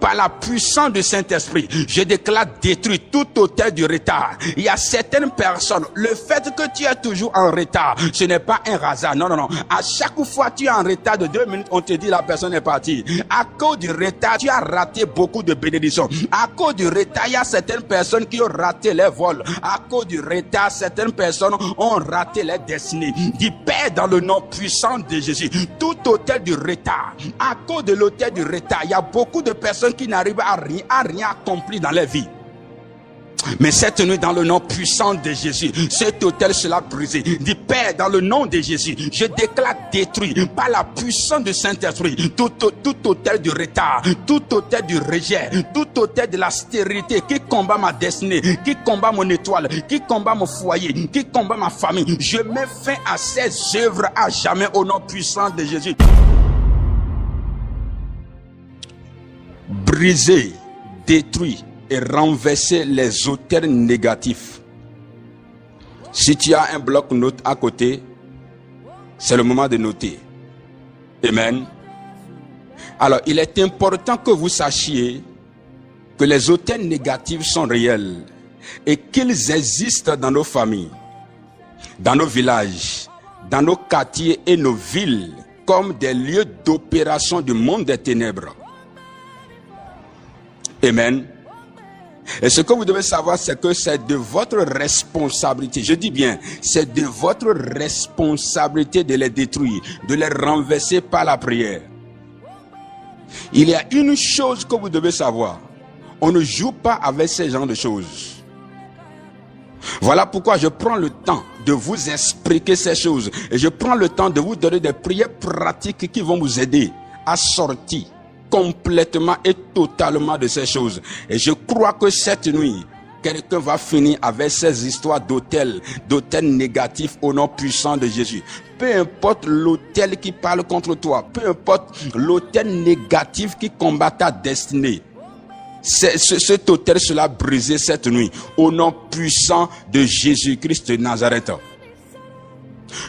Par la puissance du Saint-Esprit, je déclare détruit tout autel du retard. Il y a certaines personnes, le fait que tu es toujours en retard, ce n'est pas un hasard. Non, non, non. À chaque fois que tu es en retard de 2 minutes, on te dit la personne est partie. À cause du retard, tu as raté beaucoup de bénédictions. À cause du retard, il y a certaines personnes qui ont raté les vols. À cause du retard, certaines personnes ont raté les destinées. Dis Père, dans le nom puissant de Jésus, tout autel du retard, à cause de l'autel du retard, il y a beaucoup de personnes qui n'arrivent à rien accomplir dans leur vie. Mais cette nuit, dans le nom puissant de Jésus, cet autel sera brisé. Dis Père, dans le nom de Jésus, je déclare détruit par la puissance du Saint-Esprit tout autel du retard, tout autel du rejet, tout autel de la stérilité qui combat ma destinée, qui combat mon étoile, qui combat mon foyer, qui combat ma famille. Je mets fin à ces œuvres à jamais au nom puissant de Jésus. Briser, détruire et renverser les autels négatifs. Si tu as un bloc-notes à côté, c'est le moment de noter. Amen. Alors, il est important que vous sachiez que les autels négatifs sont réels et qu'ils existent dans nos familles, dans nos villages, dans nos quartiers et nos villes comme des lieux d'opération du monde des ténèbres. Amen. Et ce que vous devez savoir, c'est que c'est de votre responsabilité. Je dis bien, c'est de votre responsabilité de les détruire, de les renverser par la prière. Il y a une chose que vous devez savoir. On ne joue pas avec ces genres de choses. Voilà pourquoi je prends le temps de vous expliquer ces choses. Et je prends le temps de vous donner des prières pratiques qui vont vous aider à sortir complètement et totalement de ces choses. Et je crois que cette nuit, quelqu'un va finir avec ces histoires d'autels négatifs au nom puissant de Jésus. Peu importe l'autel qui parle contre toi, peu importe l'autel négatif qui combat ta destinée, cet autel sera brisé cette nuit au nom puissant de Jésus-Christ de Nazareth.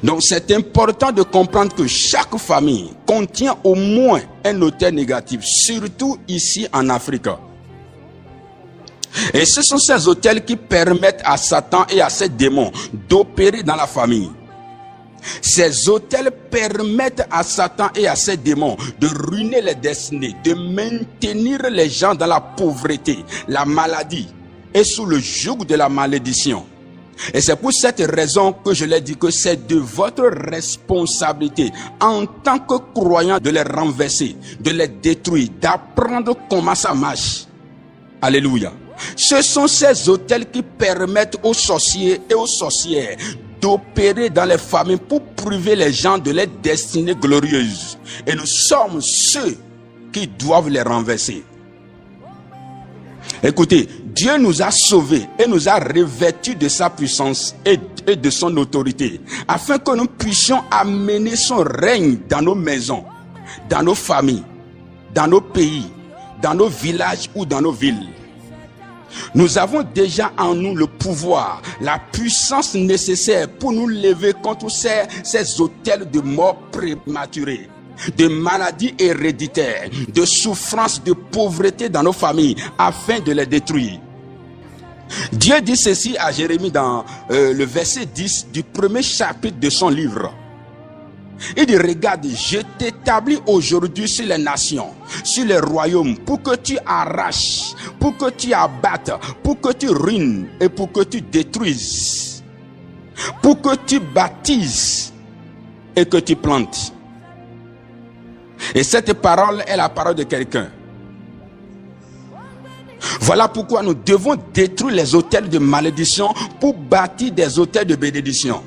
Donc c'est important de comprendre que chaque famille contient au moins un autel négatif, surtout ici en Afrique. Et ce sont ces autels qui permettent à Satan et à ses démons d'opérer dans la famille. Ces autels permettent à Satan et à ses démons de ruiner les destinées, de maintenir les gens dans la pauvreté, la maladie et sous le joug de la malédiction. Et c'est pour cette raison que je l'ai dit que c'est de votre responsabilité en tant que croyant de les renverser, de les détruire, d'apprendre comment ça marche. Alléluia. Ce sont ces autels qui permettent aux sorciers et aux sorcières d'opérer dans les familles pour priver les gens de leur destinée glorieuse. Et nous sommes ceux qui doivent les renverser. Écoutez, Dieu nous a sauvés et nous a revêtus de sa puissance et de son autorité, afin que nous puissions amener son règne dans nos maisons, dans nos familles, dans nos pays, dans nos villages ou dans nos villes. Nous avons déjà en nous le pouvoir, la puissance nécessaire pour nous lever contre ces autels de mort prématurée, de maladies héréditaires, de souffrances, de pauvreté dans nos familles, afin de les détruire. Dieu dit ceci à Jérémie dans le verset 10 du premier chapitre de son livre. Il dit, regarde, je t'établis aujourd'hui sur les nations, sur les royaumes, pour que tu arraches, pour que tu abattes, pour que tu ruines et pour que tu détruises, pour que tu baptises et que tu plantes. Et cette parole est la parole de quelqu'un. Voilà pourquoi nous devons détruire les autels de malédiction pour bâtir des autels de bénédiction.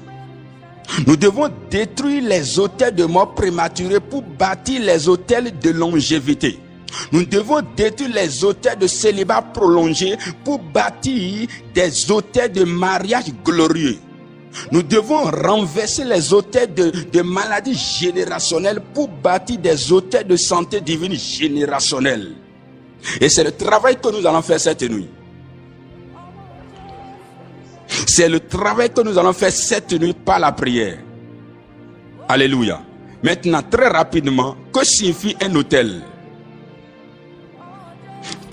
Nous devons détruire les autels de mort prématurée pour bâtir les autels de longévité. Nous devons détruire les autels de célibat prolongé pour bâtir des autels de mariage glorieux. Nous devons renverser les autels de maladies générationnelles pour bâtir des autels de santé divine générationnelle. Et c'est le travail que nous allons faire cette nuit. C'est le travail que nous allons faire cette nuit par la prière. Alléluia. Maintenant, très rapidement, que signifie un autel?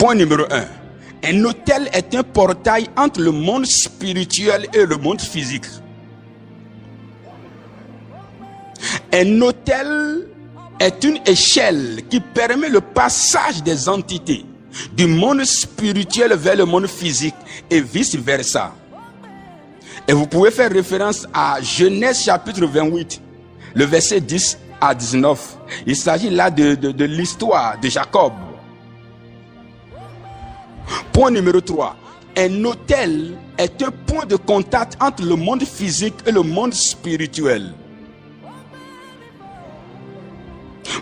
Point numéro 1. Un autel est un portail entre le monde spirituel et le monde physique. Un autel est une échelle qui permet le passage des entités du monde spirituel vers le monde physique et vice-versa. Et vous pouvez faire référence à Genèse chapitre 28, le verset 10 à 19. Il s'agit là de l'histoire de Jacob. Point numéro 3. Un autel est un point de contact entre le monde physique et le monde spirituel.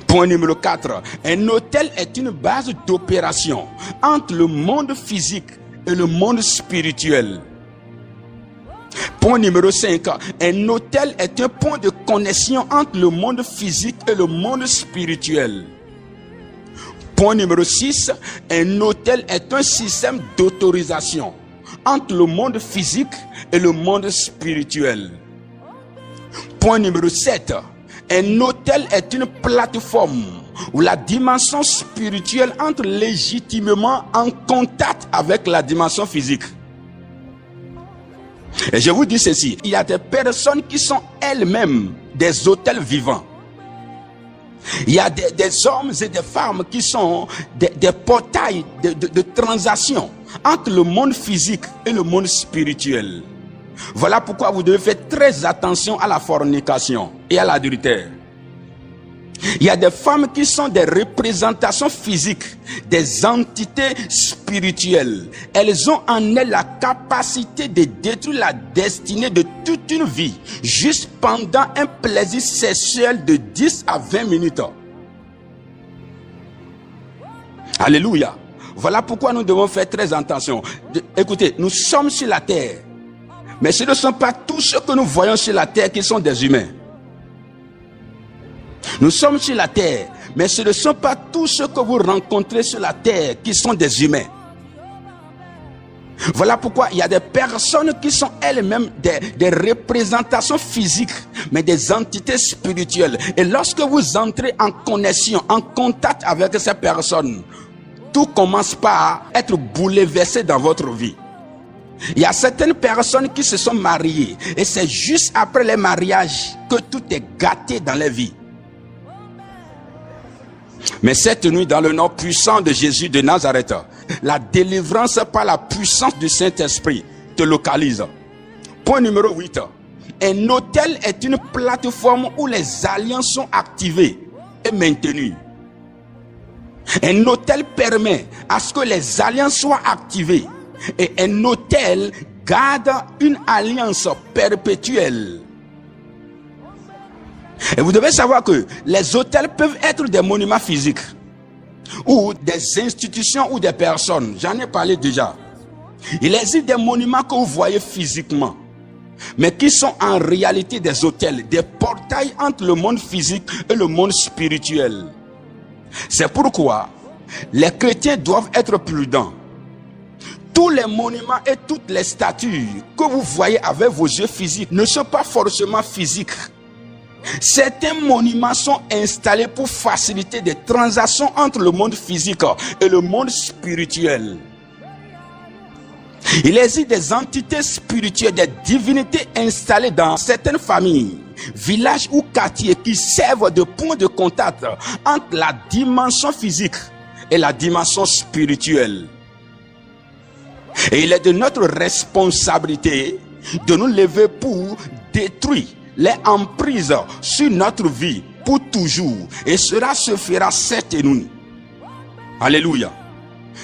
Point numéro 4. Un autel est une base d'opération entre le monde physique et le monde spirituel. Point numéro 5. Un autel est un point de connexion entre le monde physique et le monde spirituel. Point numéro 6. Un autel est un système d'autorisation entre le monde physique et le monde spirituel. Point numéro 7. Un autel est une plateforme où la dimension spirituelle entre légitimement en contact avec la dimension physique. Et je vous dis ceci, il y a des personnes qui sont elles-mêmes des autels vivants. Il y a des hommes et des femmes qui sont des portails de transaction entre le monde physique et le monde spirituel. Voilà pourquoi vous devez faire très attention à la fornication et à l'adultère. Il y a des femmes qui sont des représentations physiques des entités spirituelles. Elles ont en elles la capacité de détruire la destinée de toute une vie juste pendant un plaisir sexuel de 10 à 20 minutes. Alléluia. Voilà pourquoi nous devons faire très attention. Écoutez, nous sommes sur la terre. Mais ce ne sont pas tous ceux que nous voyons sur la terre qui sont des humains. Nous sommes sur la terre, mais ce ne sont pas tous ceux que vous rencontrez sur la terre qui sont des humains. Voilà pourquoi il y a des personnes qui sont elles-mêmes des représentations physiques, mais des entités spirituelles. Et lorsque vous entrez en connexion, en contact avec ces personnes, tout commence par être bouleversé dans votre vie. Il y a certaines personnes qui se sont mariées et c'est juste après les mariages que tout est gâté dans leur vie. Mais cette nuit, dans le nom puissant de Jésus de Nazareth, la délivrance par la puissance du Saint-Esprit te localise. Point numéro 8. Un autel est une plateforme où les alliances sont activées et maintenues. Un autel permet à ce que les alliances soient activées. Et un autel garde une alliance perpétuelle. Et vous devez savoir que les autels peuvent être des monuments physiques ou des institutions ou des personnes. J'en ai parlé déjà. Il existe des monuments que vous voyez physiquement, mais qui sont en réalité des autels, des portails entre le monde physique et le monde spirituel. C'est pourquoi les chrétiens doivent être prudents. Tous les monuments et toutes les statues que vous voyez avec vos yeux physiques ne sont pas forcément physiques. Certains monuments sont installés pour faciliter des transactions entre le monde physique et le monde spirituel. Il existe des entités spirituelles, des divinités installées dans certaines familles, villages ou quartiers qui servent de point de contact entre la dimension physique et la dimension spirituelle. Et il est de notre responsabilité de nous lever pour détruire les emprises sur notre vie pour toujours. Et cela se fera certainement. Alléluia.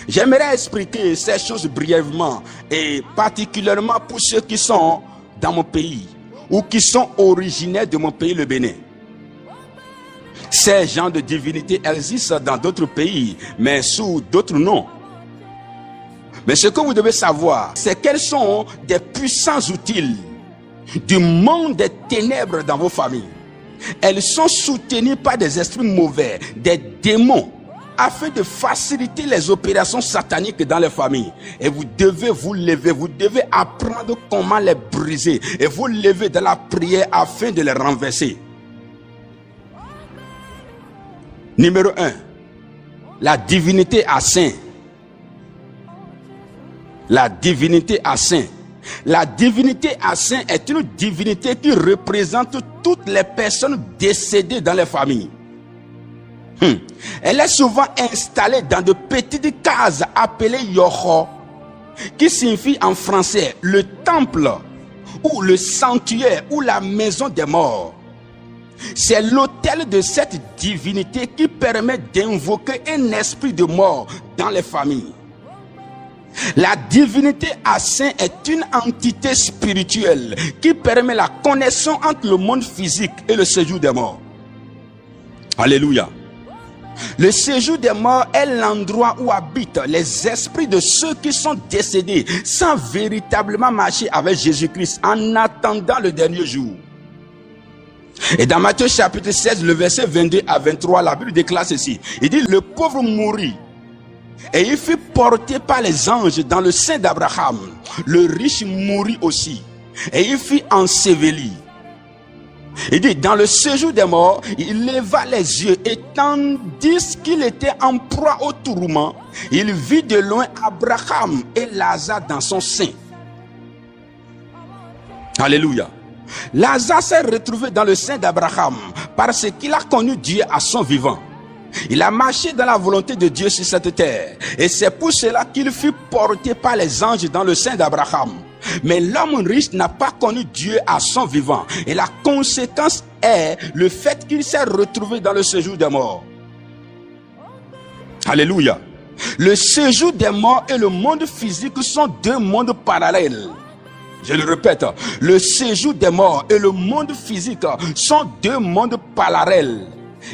J'aimerais expliquer ces choses brièvement et particulièrement pour ceux qui sont dans mon pays ou qui sont originaires de mon pays, le Bénin. Ces genres de divinités existent dans d'autres pays, mais sous d'autres noms. Mais ce que vous devez savoir, c'est quels sont des puissants outils du monde des ténèbres dans vos familles. Elles sont soutenues par des esprits mauvais, des démons, afin de faciliter les opérations sataniques dans les familles. Et vous devez vous lever, vous devez apprendre comment les briser et vous lever dans la prière afin de les renverser. Numéro 1, la divinité à saint. La divinité à saint. La divinité à saint est une divinité qui représente toutes les personnes décédées dans les familles. Elle est souvent installée dans de petites cases appelées yoho, qui signifie en français le temple ou le sanctuaire ou la maison des morts. C'est l'autel de cette divinité qui permet d'invoquer un esprit de mort dans les familles. La divinité à saint est une entité spirituelle qui permet la connexion entre le monde physique et le séjour des morts. Alléluia. Le séjour des morts est l'endroit où habitent les esprits de ceux qui sont décédés sans véritablement marcher avec Jésus-Christ en attendant le dernier jour. Et dans Matthieu chapitre 16, le verset 22 à 23, la Bible déclare ceci. Il dit, le pauvre mourut et il fut porté par les anges dans le sein d'Abraham. Le riche mourut aussi et il fut enseveli. Il dit, dans le séjour des morts, il leva les yeux et tandis qu'il était en proie au tourment, il vit de loin Abraham et Lazare dans son sein. Alléluia. Lazare s'est retrouvé dans le sein d'Abraham parce qu'il a connu Dieu à son vivant. Il a marché dans la volonté de Dieu sur cette terre. Et c'est pour cela qu'il fut porté par les anges dans le sein d'Abraham. Mais l'homme riche n'a pas connu Dieu à son vivant. Et la conséquence est le fait qu'il s'est retrouvé dans le séjour des morts. Alléluia. Le séjour des morts et le monde physique sont deux mondes parallèles. Je le répète, le séjour des morts et le monde physique sont deux mondes parallèles.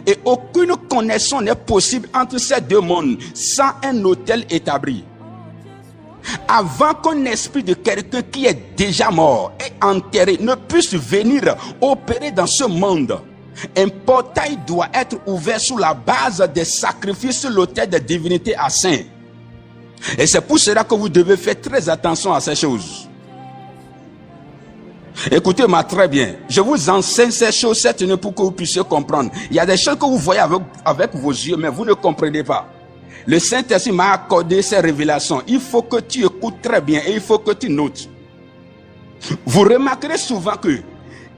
Et aucune connexion n'est possible entre ces deux mondes sans un autel établi. Avant qu'un esprit de quelqu'un qui est déjà mort et enterré ne puisse venir opérer dans ce monde, un portail doit être ouvert sur la base des sacrifices sur l'autel des divinités à saint. Et c'est pour cela que vous devez faire très attention à ces choses. Écoutez-moi très bien. Je vous enseigne ces choses cette nuit pour que vous puissiez comprendre. Il y a des choses que vous voyez avec vos yeux, mais vous ne comprenez pas. Le Saint-Esprit m'a accordé ces révélations. Il faut que tu écoutes très bien et il faut que tu notes. Vous remarquerez souvent que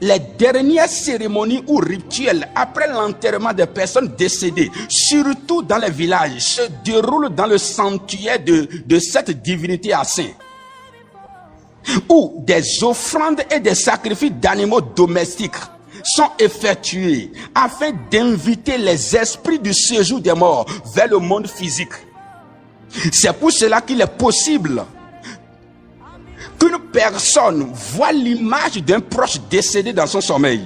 les dernières cérémonies ou rituels après l'enterrement des personnes décédées, surtout dans les villages, se déroulent dans le sanctuaire de cette divinité à saint, où des offrandes et des sacrifices d'animaux domestiques sont effectués afin d'inviter les esprits du séjour des morts vers le monde physique. C'est pour cela qu'il est possible qu'une personne voit l'image d'un proche décédé dans son sommeil.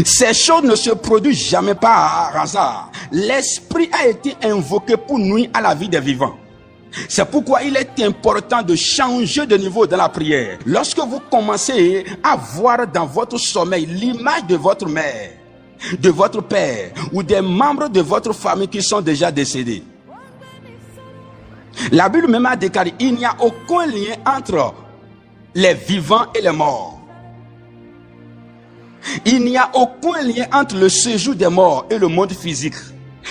Ces choses ne se produisent jamais par hasard. L'esprit a été invoqué pour nuire à la vie des vivants. C'est pourquoi il est important de changer de niveau dans la prière. Lorsque vous commencez à voir dans votre sommeil l'image de votre mère, de votre père ou des membres de votre famille qui sont déjà décédés. La Bible même a déclaré qu'il n'y a aucun lien entre les vivants et les morts. Il n'y a aucun lien entre le séjour des morts et le monde physique.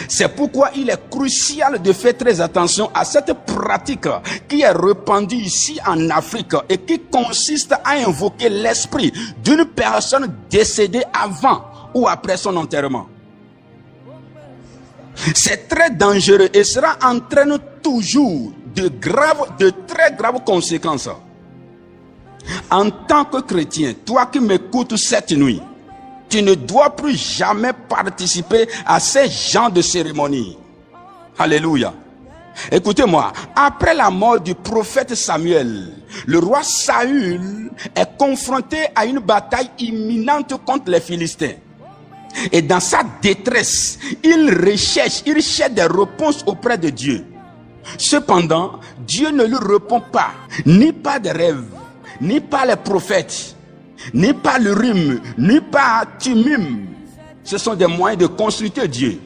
C'est pourquoi il est crucial de faire très attention à cette pratique qui est répandue ici en Afrique et qui consiste à invoquer l'esprit d'une personne décédée avant ou après son enterrement. C'est très dangereux et cela entraîne toujours de très graves conséquences. En tant que chrétien, toi qui m'écoutes cette nuit, tu ne dois plus jamais participer à ces genres de cérémonies. Alléluia. Écoutez-moi, après la mort du prophète Samuel, le roi Saül est confronté à une bataille imminente contre les Philistins. Et dans sa détresse, il cherche des réponses auprès de Dieu. Cependant, Dieu ne lui répond pas, ni par des rêves, ni par les prophètes, ni par l'Urim, ni par Tumim. Ce sont des moyens de consulter Dieu.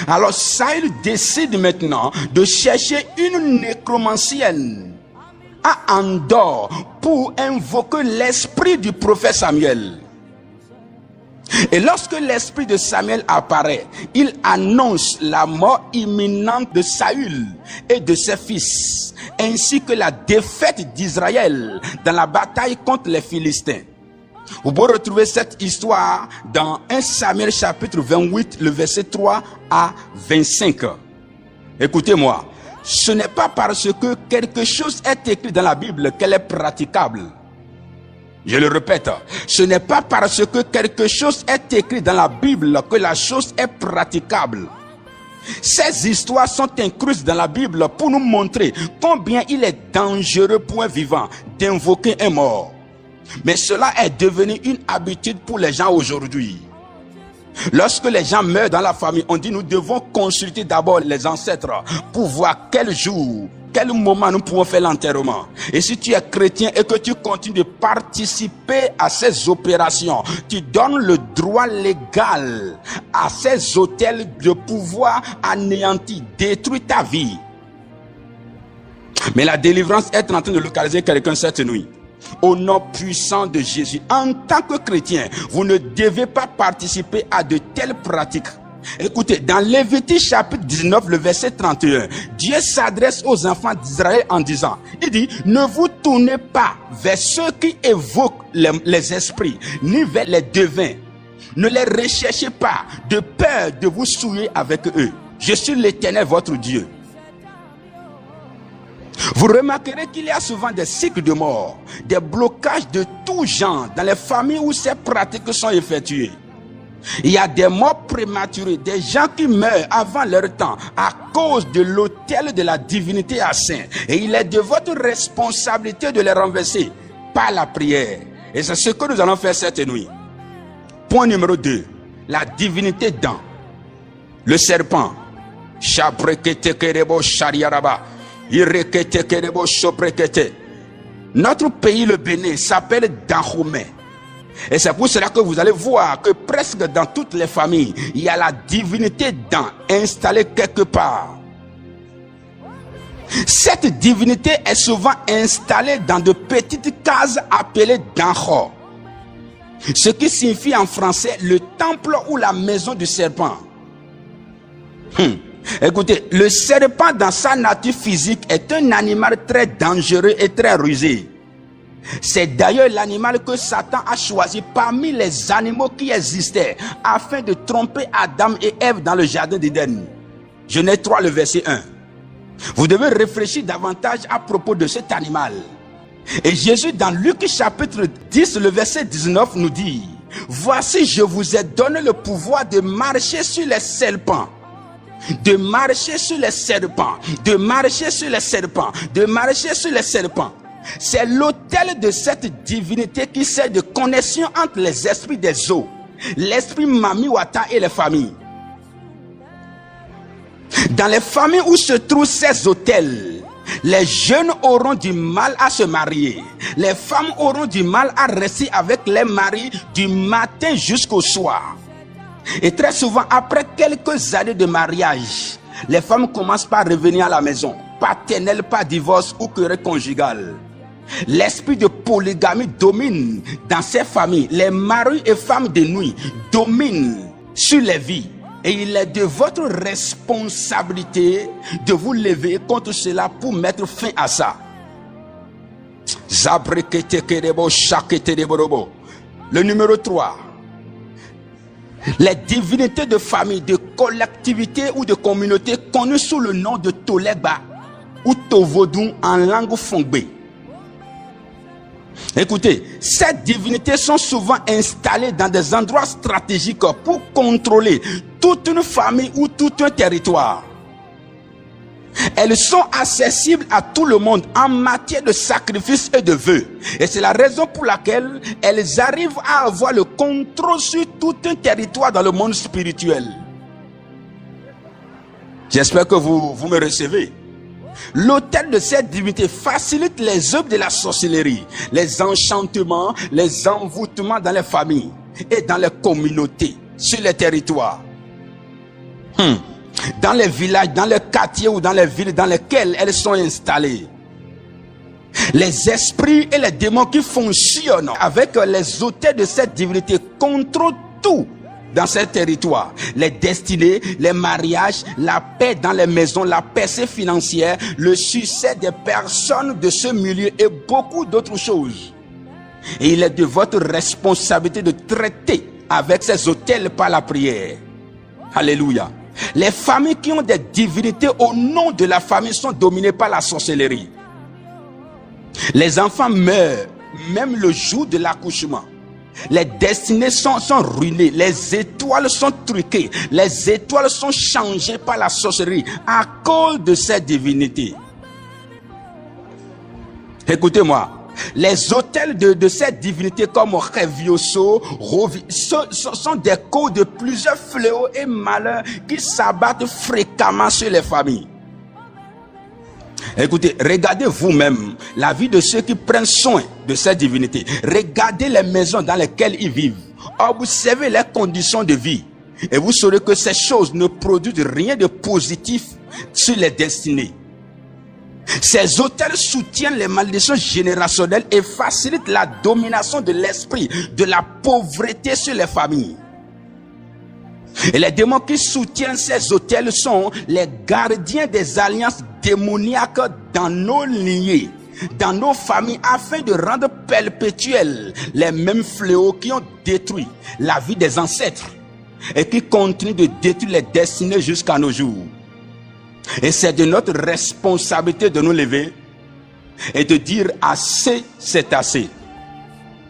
Alors Saül décide maintenant de chercher une nécromancienne à Endor pour invoquer l'esprit du prophète Samuel. Et lorsque l'esprit de Samuel apparaît, il annonce la mort imminente de Saül et de ses fils, ainsi que la défaite d'Israël dans la bataille contre les Philistins. Vous pouvez retrouver cette histoire dans 1 Samuel chapitre 28, le verset 3 à 25. Écoutez-moi, ce n'est pas parce que quelque chose est écrit dans la Bible qu'elle est praticable. Je le répète, ce n'est pas parce que quelque chose est écrit dans la Bible que la chose est praticable. Ces histoires sont incluses dans la Bible pour nous montrer combien il est dangereux pour un vivant d'invoquer un mort. Mais cela est devenu une habitude pour les gens aujourd'hui. Lorsque les gens meurent dans la famille, on dit nous devons consulter d'abord les ancêtres pour voir quel jour, quel moment nous pouvons faire l'enterrement. Et si tu es chrétien et que tu continues de participer à ces opérations, tu donnes le droit légal à ces autels de pouvoir anéantir, détruire ta vie. Mais la délivrance est en train de localiser quelqu'un cette nuit. Au nom puissant de Jésus, en tant que chrétien, vous ne devez pas participer à de telles pratiques. Écoutez, dans Lévitique chapitre 19, le verset 31, Dieu s'adresse aux enfants d'Israël en disant, il dit, ne vous tournez pas vers ceux qui évoquent les esprits, ni vers les devins. Ne les recherchez pas de peur de vous souiller avec eux. Je suis l'Éternel, votre Dieu. Vous remarquerez qu'il y a souvent des cycles de mort, des blocages de tout genre dans les familles où ces pratiques sont effectuées. Il y a des morts prématurées, des gens qui meurent avant leur temps à cause de l'autel de la divinité à saint. Et il est de votre responsabilité de les renverser par la prière. Et c'est ce que nous allons faire cette nuit. Point numéro 2, la divinité dans le serpent. Notre pays, le Bénin, s'appelle Dahomey. Et c'est pour cela que vous allez voir que presque dans toutes les familles, il y a la divinité Dan installée quelque part. Cette divinité est souvent installée dans de petites cases appelées Danho, ce qui signifie en français le temple ou la maison du serpent. Écoutez, le serpent dans sa nature physique est un animal très dangereux et très rusé. C'est d'ailleurs l'animal que Satan a choisi parmi les animaux qui existaient afin de tromper Adam et Ève dans le jardin d'Éden. Genèse 3, le verset 1. Vous devez réfléchir davantage à propos de cet animal. Et Jésus dans Luc chapitre 10, le verset 19 nous dit, « Voici, je vous ai donné le pouvoir de marcher sur les serpents. » De marcher sur les serpents, de marcher sur les serpents, de marcher sur les serpents. C'est l'autel de cette divinité qui sert de connexion entre les esprits des eaux, l'esprit Mamiwata et les familles. Dans les familles où se trouvent ces autels, les jeunes auront du mal à se marier. Les femmes auront du mal à rester avec les maris du matin jusqu'au soir. Et très souvent, après quelques années de mariage, les femmes commencent par revenir à la maison, paternelle, par divorce ou querelle conjugale. L'esprit de polygamie domine dans ces familles. Les maris et femmes de nuit dominent sur les vies. Et il est de votre responsabilité de vous lever contre cela pour mettre fin à ça. Le numéro 3. Les divinités de famille, de collectivité ou de communauté connues sous le nom de Tolegba ou Tovodou en langue fongbe. Écoutez, ces divinités sont souvent installées dans des endroits stratégiques pour contrôler toute une famille ou tout un territoire. Elles sont accessibles à tout le monde en matière de sacrifices et de vœux. Et c'est la raison pour laquelle elles arrivent à avoir le contrôle sur tout un territoire dans le monde spirituel. J'espère que vous me recevez. L'autel de cette divinité facilite les œuvres de la sorcellerie, les enchantements, les envoûtements dans les familles et dans les communautés, sur les territoires. Dans les villages, dans les quartiers ou dans les villes dans lesquelles elles sont installées. Les esprits et les démons qui fonctionnent avec les autels de cette divinité contrôlent tout dans ces territoires. Les destinées, les mariages, la paix dans les maisons, la percée financière, le succès des personnes de ce milieu et beaucoup d'autres choses. Et il est de votre responsabilité de traiter avec ces autels par la prière. Alléluia. Les familles qui ont des divinités au nom de la famille sont dominées par la sorcellerie. Les enfants meurent même le jour de l'accouchement. Les destinées sont ruinées, les étoiles sont truquées, les étoiles sont changées par la sorcellerie à cause de ces divinités. Écoutez-moi, les autels de ces divinités comme Revioso, sont des causes de plusieurs fléaux et malheurs qui s'abattent fréquemment sur les familles. Écoutez, regardez vous-même la vie de ceux qui prennent soin de ces divinités. Regardez les maisons dans lesquelles ils vivent. Observez les conditions de vie. Et vous saurez que ces choses ne produisent rien de positif sur les destinées. Ces autels soutiennent les malédictions générationnelles et facilitent la domination de l'esprit, de la pauvreté sur les familles. Et les démons qui soutiennent ces autels sont les gardiens des alliances démoniaques dans nos lignées, dans nos familles, afin de rendre perpétuels les mêmes fléaux qui ont détruit la vie des ancêtres et qui continuent de détruire les destinées jusqu'à nos jours. Et c'est de notre responsabilité de nous lever et de dire assez, c'est assez.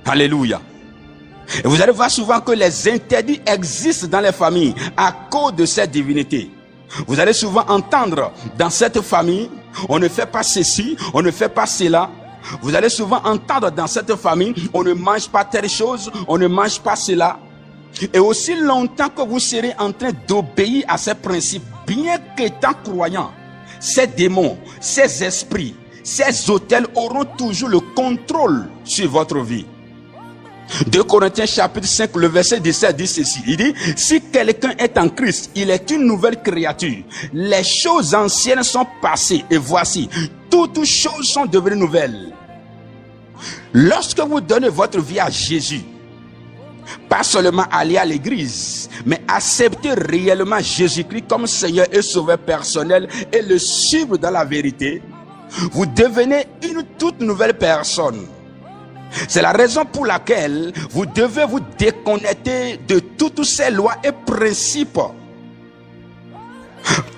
Alléluia. Et vous allez voir souvent que les interdits existent dans les familles à cause de cette divinité. Vous allez souvent entendre dans cette famille, on ne fait pas ceci, on ne fait pas cela. Vous allez souvent entendre dans cette famille, on ne mange pas telle chose, on ne mange pas cela. Et aussi longtemps que vous serez en train d'obéir à ces principes, bien qu'étant croyants, ces démons, ces esprits, ces autels auront toujours le contrôle sur votre vie. 2 Corinthiens chapitre 5, le verset 17 dit ceci. Il dit, si quelqu'un est en Christ, il est une nouvelle créature. Les choses anciennes sont passées et voici, toutes choses sont devenues nouvelles. Lorsque vous donnez votre vie à Jésus, pas seulement aller à l'église, mais accepter réellement Jésus-Christ comme Seigneur et Sauveur personnel et le suivre dans la vérité, vous devenez une toute nouvelle personne. C'est la raison pour laquelle vous devez vous déconnecter de toutes ces lois et principes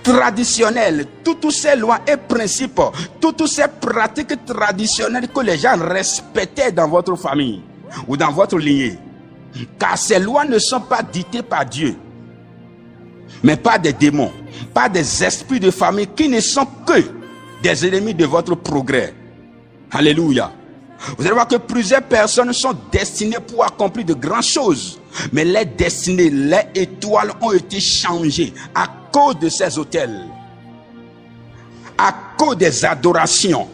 traditionnels, toutes ces lois et principes, toutes ces pratiques traditionnelles que les gens respectaient dans votre famille ou dans votre lignée. Car ces lois ne sont pas dictées par Dieu, mais par des démons, par des esprits de famille qui ne sont que des ennemis de votre progrès. Alléluia. Vous allez voir que plusieurs personnes sont destinées pour accomplir de grandes choses, mais les destinées, les étoiles ont été changées à cause de ces autels, à cause des adorations.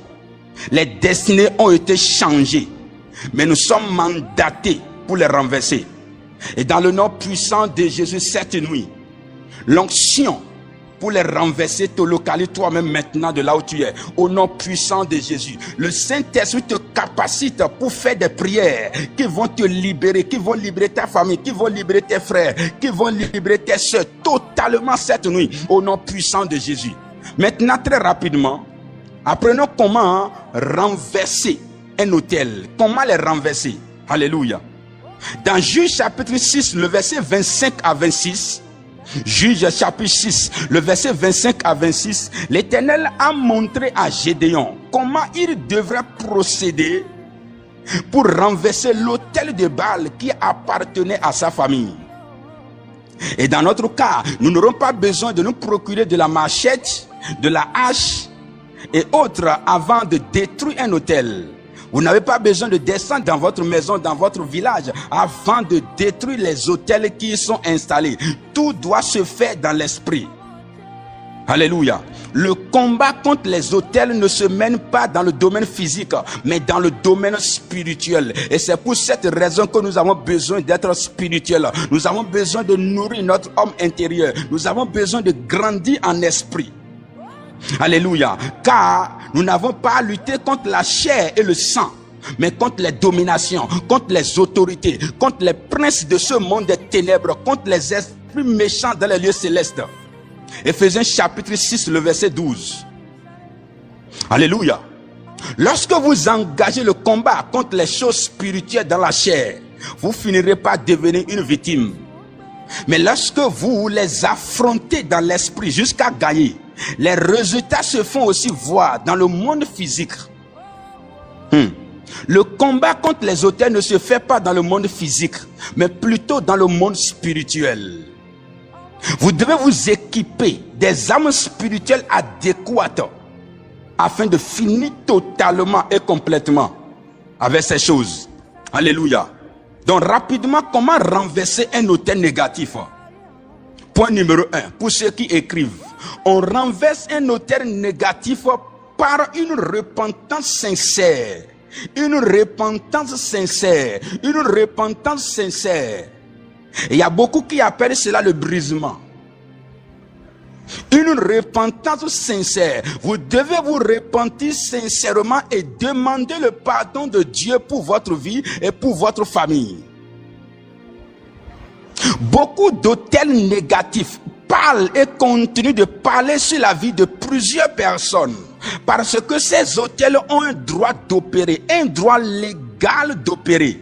Les destinées ont été changées, mais nous sommes mandatés pour les renverser. Et dans le nom puissant de Jésus, cette nuit, l'onction pour les renverser te localise toi-même maintenant de là où tu es. Au nom puissant de Jésus, le Saint-Esprit te capacite pour faire des prières qui vont te libérer, qui vont libérer ta famille, qui vont libérer tes frères, qui vont libérer tes soeurs totalement cette nuit. Au nom puissant de Jésus. Maintenant, très rapidement, apprenons comment renverser un autel. Comment les renverser. Alléluia. Dans Juge chapitre 6, le verset 25 à 26, Juge chapitre 6, le verset 25 à 26, l'Éternel a montré à Gédéon comment il devrait procéder pour renverser l'autel de Baal qui appartenait à sa famille. Et dans notre cas, nous n'aurons pas besoin de nous procurer de la machette, de la hache et autres avant de détruire un autel. Vous n'avez pas besoin de descendre dans votre maison, dans votre village, avant de détruire les autels qui y sont installés. Tout doit se faire dans l'esprit. Alléluia. Le combat contre les autels ne se mène pas dans le domaine physique, mais dans le domaine spirituel. Et c'est pour cette raison que nous avons besoin d'être spirituels. Nous avons besoin de nourrir notre homme intérieur. Nous avons besoin de grandir en esprit. Alléluia. Car nous n'avons pas à lutter contre la chair et le sang, mais contre les dominations, contre les autorités, contre les princes de ce monde des ténèbres, contre les esprits méchants dans les lieux célestes. Éphésiens chapitre 6, le verset 12. Alléluia. Lorsque vous engagez le combat contre les choses spirituelles dans la chair, vous finirez par devenir une victime. Mais lorsque vous les affrontez dans l'esprit jusqu'à gagner, les résultats se font aussi voir dans le monde physique. Le combat contre les auteurs ne se fait pas dans le monde physique, mais plutôt dans le monde spirituel. Vous devez vous équiper des armes spirituelles adéquates afin de finir totalement et complètement avec ces choses. Alléluia. Donc rapidement, comment renverser un auteur négatif? Point numéro 1, pour ceux qui écrivent, on renverse un auteur négatif par une repentance sincère. Une repentance sincère. Une repentance sincère. Il y a beaucoup qui appellent cela le brisement. Une repentance sincère. Vous devez vous repentir sincèrement et demander le pardon de Dieu pour votre vie et pour votre famille. Beaucoup d'auteurs négatifs parlent et continuent de parler sur la vie de plusieurs personnes parce que ces auteurs ont un droit d'opérer, un droit légal d'opérer.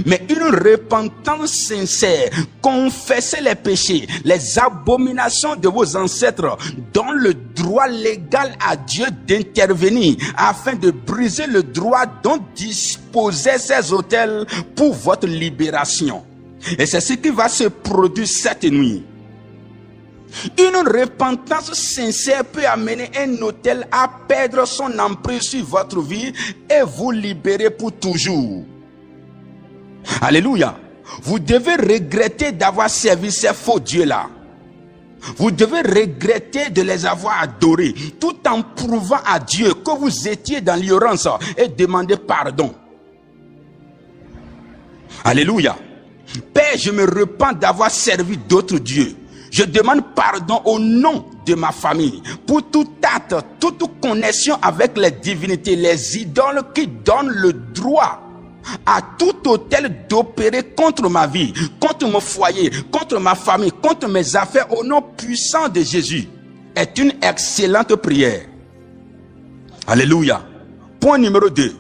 Mais une repentance sincère, confessez les péchés, les abominations de vos ancêtres, dont le droit légal à Dieu d'intervenir afin de briser le droit dont disposaient ces autels pour votre libération. Et c'est ce qui va se produire cette nuit. Une repentance sincère peut amener un autel à perdre son emprise sur votre vie et vous libérer pour toujours. Alléluia. Vous devez regretter d'avoir servi ces faux dieux-là. Vous devez regretter de les avoir adorés, tout en prouvant à Dieu que vous étiez dans l'ignorance et demander pardon. Alléluia. Père, je me repens d'avoir servi d'autres dieux. Je demande pardon au nom de ma famille pour tout acte, toute connexion avec les divinités, les idoles qui donnent le droit à tout autel d'opérer contre ma vie, contre mon foyer, contre ma famille, contre mes affaires au nom puissant de Jésus. Est une excellente prière. Alléluia. Point numéro 2.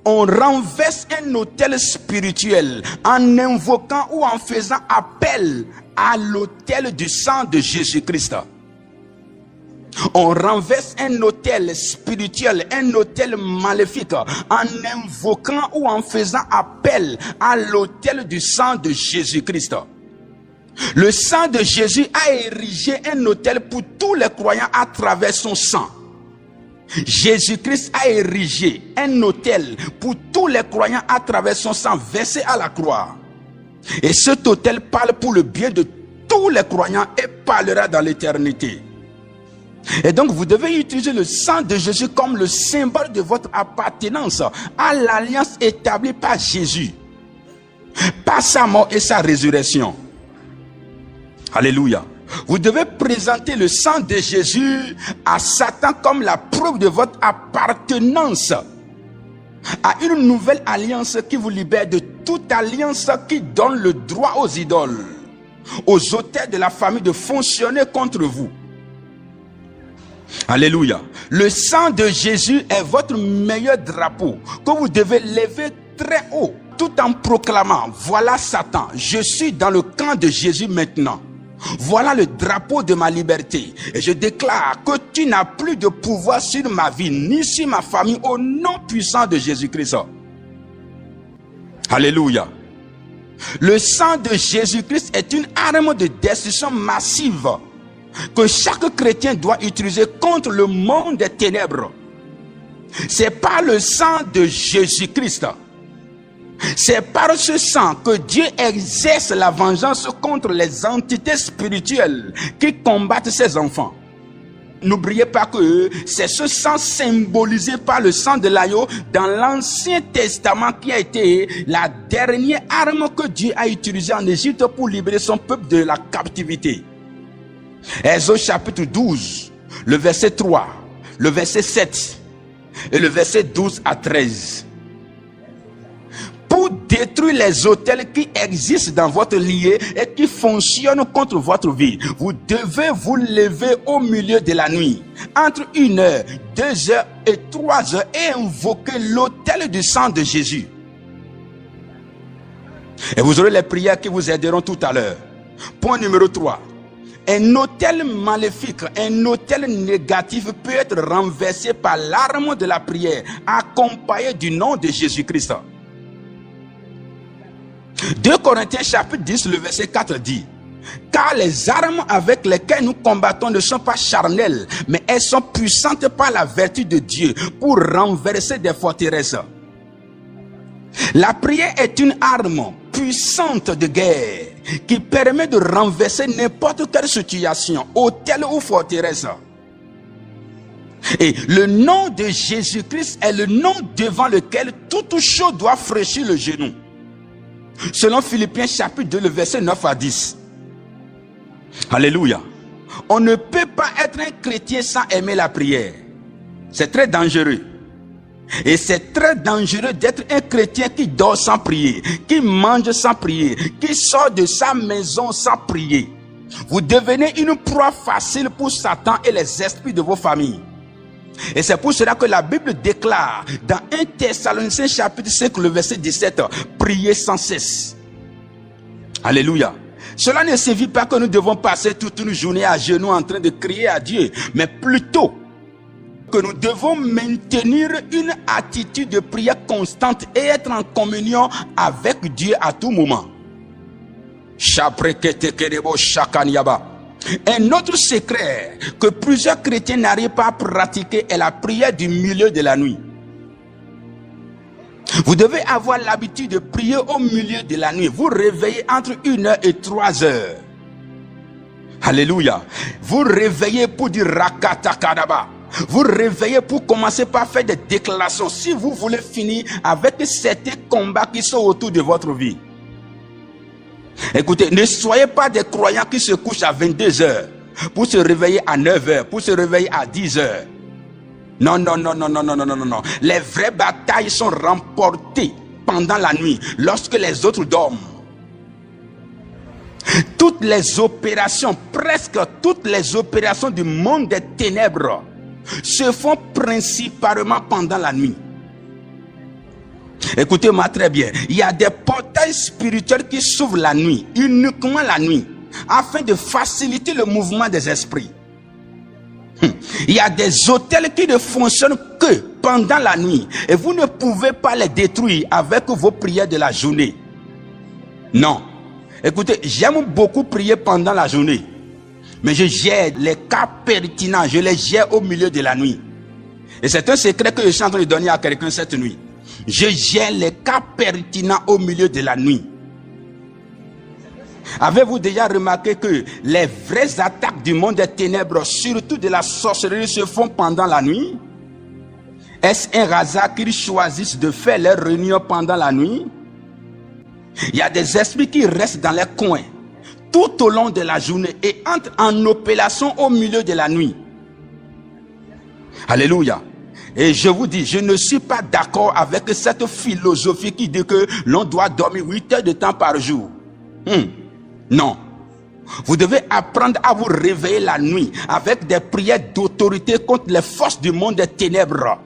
On renverse un autel spirituel en invoquant ou en faisant appel à l'autel du sang de Jésus-Christ. On renverse un autel spirituel, un autel maléfique en invoquant ou en faisant appel à l'autel du sang de Jésus-Christ. Le sang de Jésus a érigé un autel pour tous les croyants à travers son sang. Jésus-Christ a érigé un autel pour tous les croyants à travers son sang versé à la croix. Et cet autel parle pour le bien de tous les croyants et parlera dans l'éternité. Et donc vous devez utiliser le sang de Jésus comme le symbole de votre appartenance à l'alliance établie par Jésus, par sa mort et sa résurrection. Alléluia. Vous devez présenter le sang de Jésus à Satan comme la preuve de votre appartenance à une nouvelle alliance qui vous libère de toute alliance qui donne le droit aux idoles, aux auteurs de la famille de fonctionner contre vous. Alléluia. Le sang de Jésus est votre meilleur drapeau que vous devez lever très haut tout en proclamant: voilà Satan, je suis dans le camp de Jésus maintenant. Voilà le drapeau de ma liberté. Et je déclare que tu n'as plus de pouvoir sur ma vie, ni sur ma famille, au nom puissant de Jésus-Christ. Alléluia. Le sang de Jésus-Christ est une arme de destruction massive que chaque chrétien doit utiliser contre le monde des ténèbres. C'est par le sang de Jésus-Christ. C'est par ce sang que Dieu exerce la vengeance contre les entités spirituelles qui combattent ses enfants. N'oubliez pas que c'est ce sang symbolisé par le sang de l'agneau dans l'Ancien Testament qui a été la dernière arme que Dieu a utilisée en Égypte pour libérer son peuple de la captivité. Exode chapitre 12, le verset 3, le verset 7 et le verset 12 à 13. détruire les autels qui existent dans votre lieu et qui fonctionnent contre votre vie. Vous devez vous lever au milieu de la nuit, entre 1 heure, 2 heures et 3 heures, et invoquer l'autel du sang de Jésus. Et vous aurez les prières qui vous aideront tout à l'heure. Point numéro 3. Un autel maléfique, un autel négatif peut être renversé par l'arme de la prière, accompagné du nom de Jésus-Christ. 2 Corinthiens chapitre 10, le verset 4 dit: car les armes avec lesquelles nous combattons ne sont pas charnelles, mais elles sont puissantes par la vertu de Dieu pour renverser des forteresses. La prière est une arme puissante de guerre qui permet de renverser n'importe quelle situation, autel ou forteresse. Et le nom de Jésus-Christ est le nom devant lequel toute chose doit fléchir le genou. Selon Philippiens chapitre 2, le verset 9 à 10. Alléluia. On ne peut pas être un chrétien sans aimer la prière. C'est très dangereux. Et c'est très dangereux d'être un chrétien qui dort sans prier, qui mange sans prier, qui sort de sa maison sans prier. Vous devenez une proie facile pour Satan et les esprits de vos familles. Et c'est pour cela que la Bible déclare dans 1 Thessaloniciens chapitre 5, le verset 17, priez sans cesse. Alléluia. Cela ne signifie pas que nous devons passer toute une journée à genoux en train de crier à Dieu, mais plutôt que nous devons maintenir une attitude de prière constante et être en communion avec Dieu à tout moment. Un autre secret que plusieurs chrétiens n'arrivent pas à pratiquer est la prière du milieu de la nuit. Vous devez avoir l'habitude de prier au milieu de la nuit. Vous réveillez entre 1 heure et 3 heures. Alléluia. Vous réveillez pour dire Rakatakadaba. Vous réveillez pour commencer par faire des déclarations si vous voulez finir avec certains combats qui sont autour de votre vie. Écoutez, ne soyez pas des croyants qui se couchent à 22 heures pour se réveiller à 9 heures, pour se réveiller à 10 heures. Non. Les vraies batailles sont remportées pendant la nuit, lorsque les autres dorment. Toutes les opérations, presque toutes les opérations du monde des ténèbres se font principalement pendant la nuit. Écoutez-moi très bien. Il y a des portails spirituels qui s'ouvrent la nuit, uniquement la nuit, afin de faciliter le mouvement des esprits. Il y a des hôtels qui ne fonctionnent que pendant la nuit, et vous ne pouvez pas les détruire avec vos prières de la journée. Non. Écoutez, j'aime beaucoup prier pendant la journée, mais je gère les cas pertinents, je les gère au milieu de la nuit. Et c'est un secret que je suis en train de donner à quelqu'un cette nuit. Je gère les cas pertinents au milieu de la nuit. Avez-vous déjà remarqué que les vraies attaques du monde des ténèbres, surtout de la sorcellerie, se font pendant la nuit? Est-ce un hasard qu'ils choisissent de faire leurs réunions pendant la nuit? Il y a des esprits qui restent dans les coins tout au long de la journée et entrent en opération au milieu de la nuit. Alléluia. Et je vous dis, je ne suis pas d'accord avec cette philosophie qui dit que l'on doit dormir 8 heures de temps par jour. Non. Vous devez apprendre à vous réveiller la nuit avec des prières d'autorité contre les forces du monde des ténèbres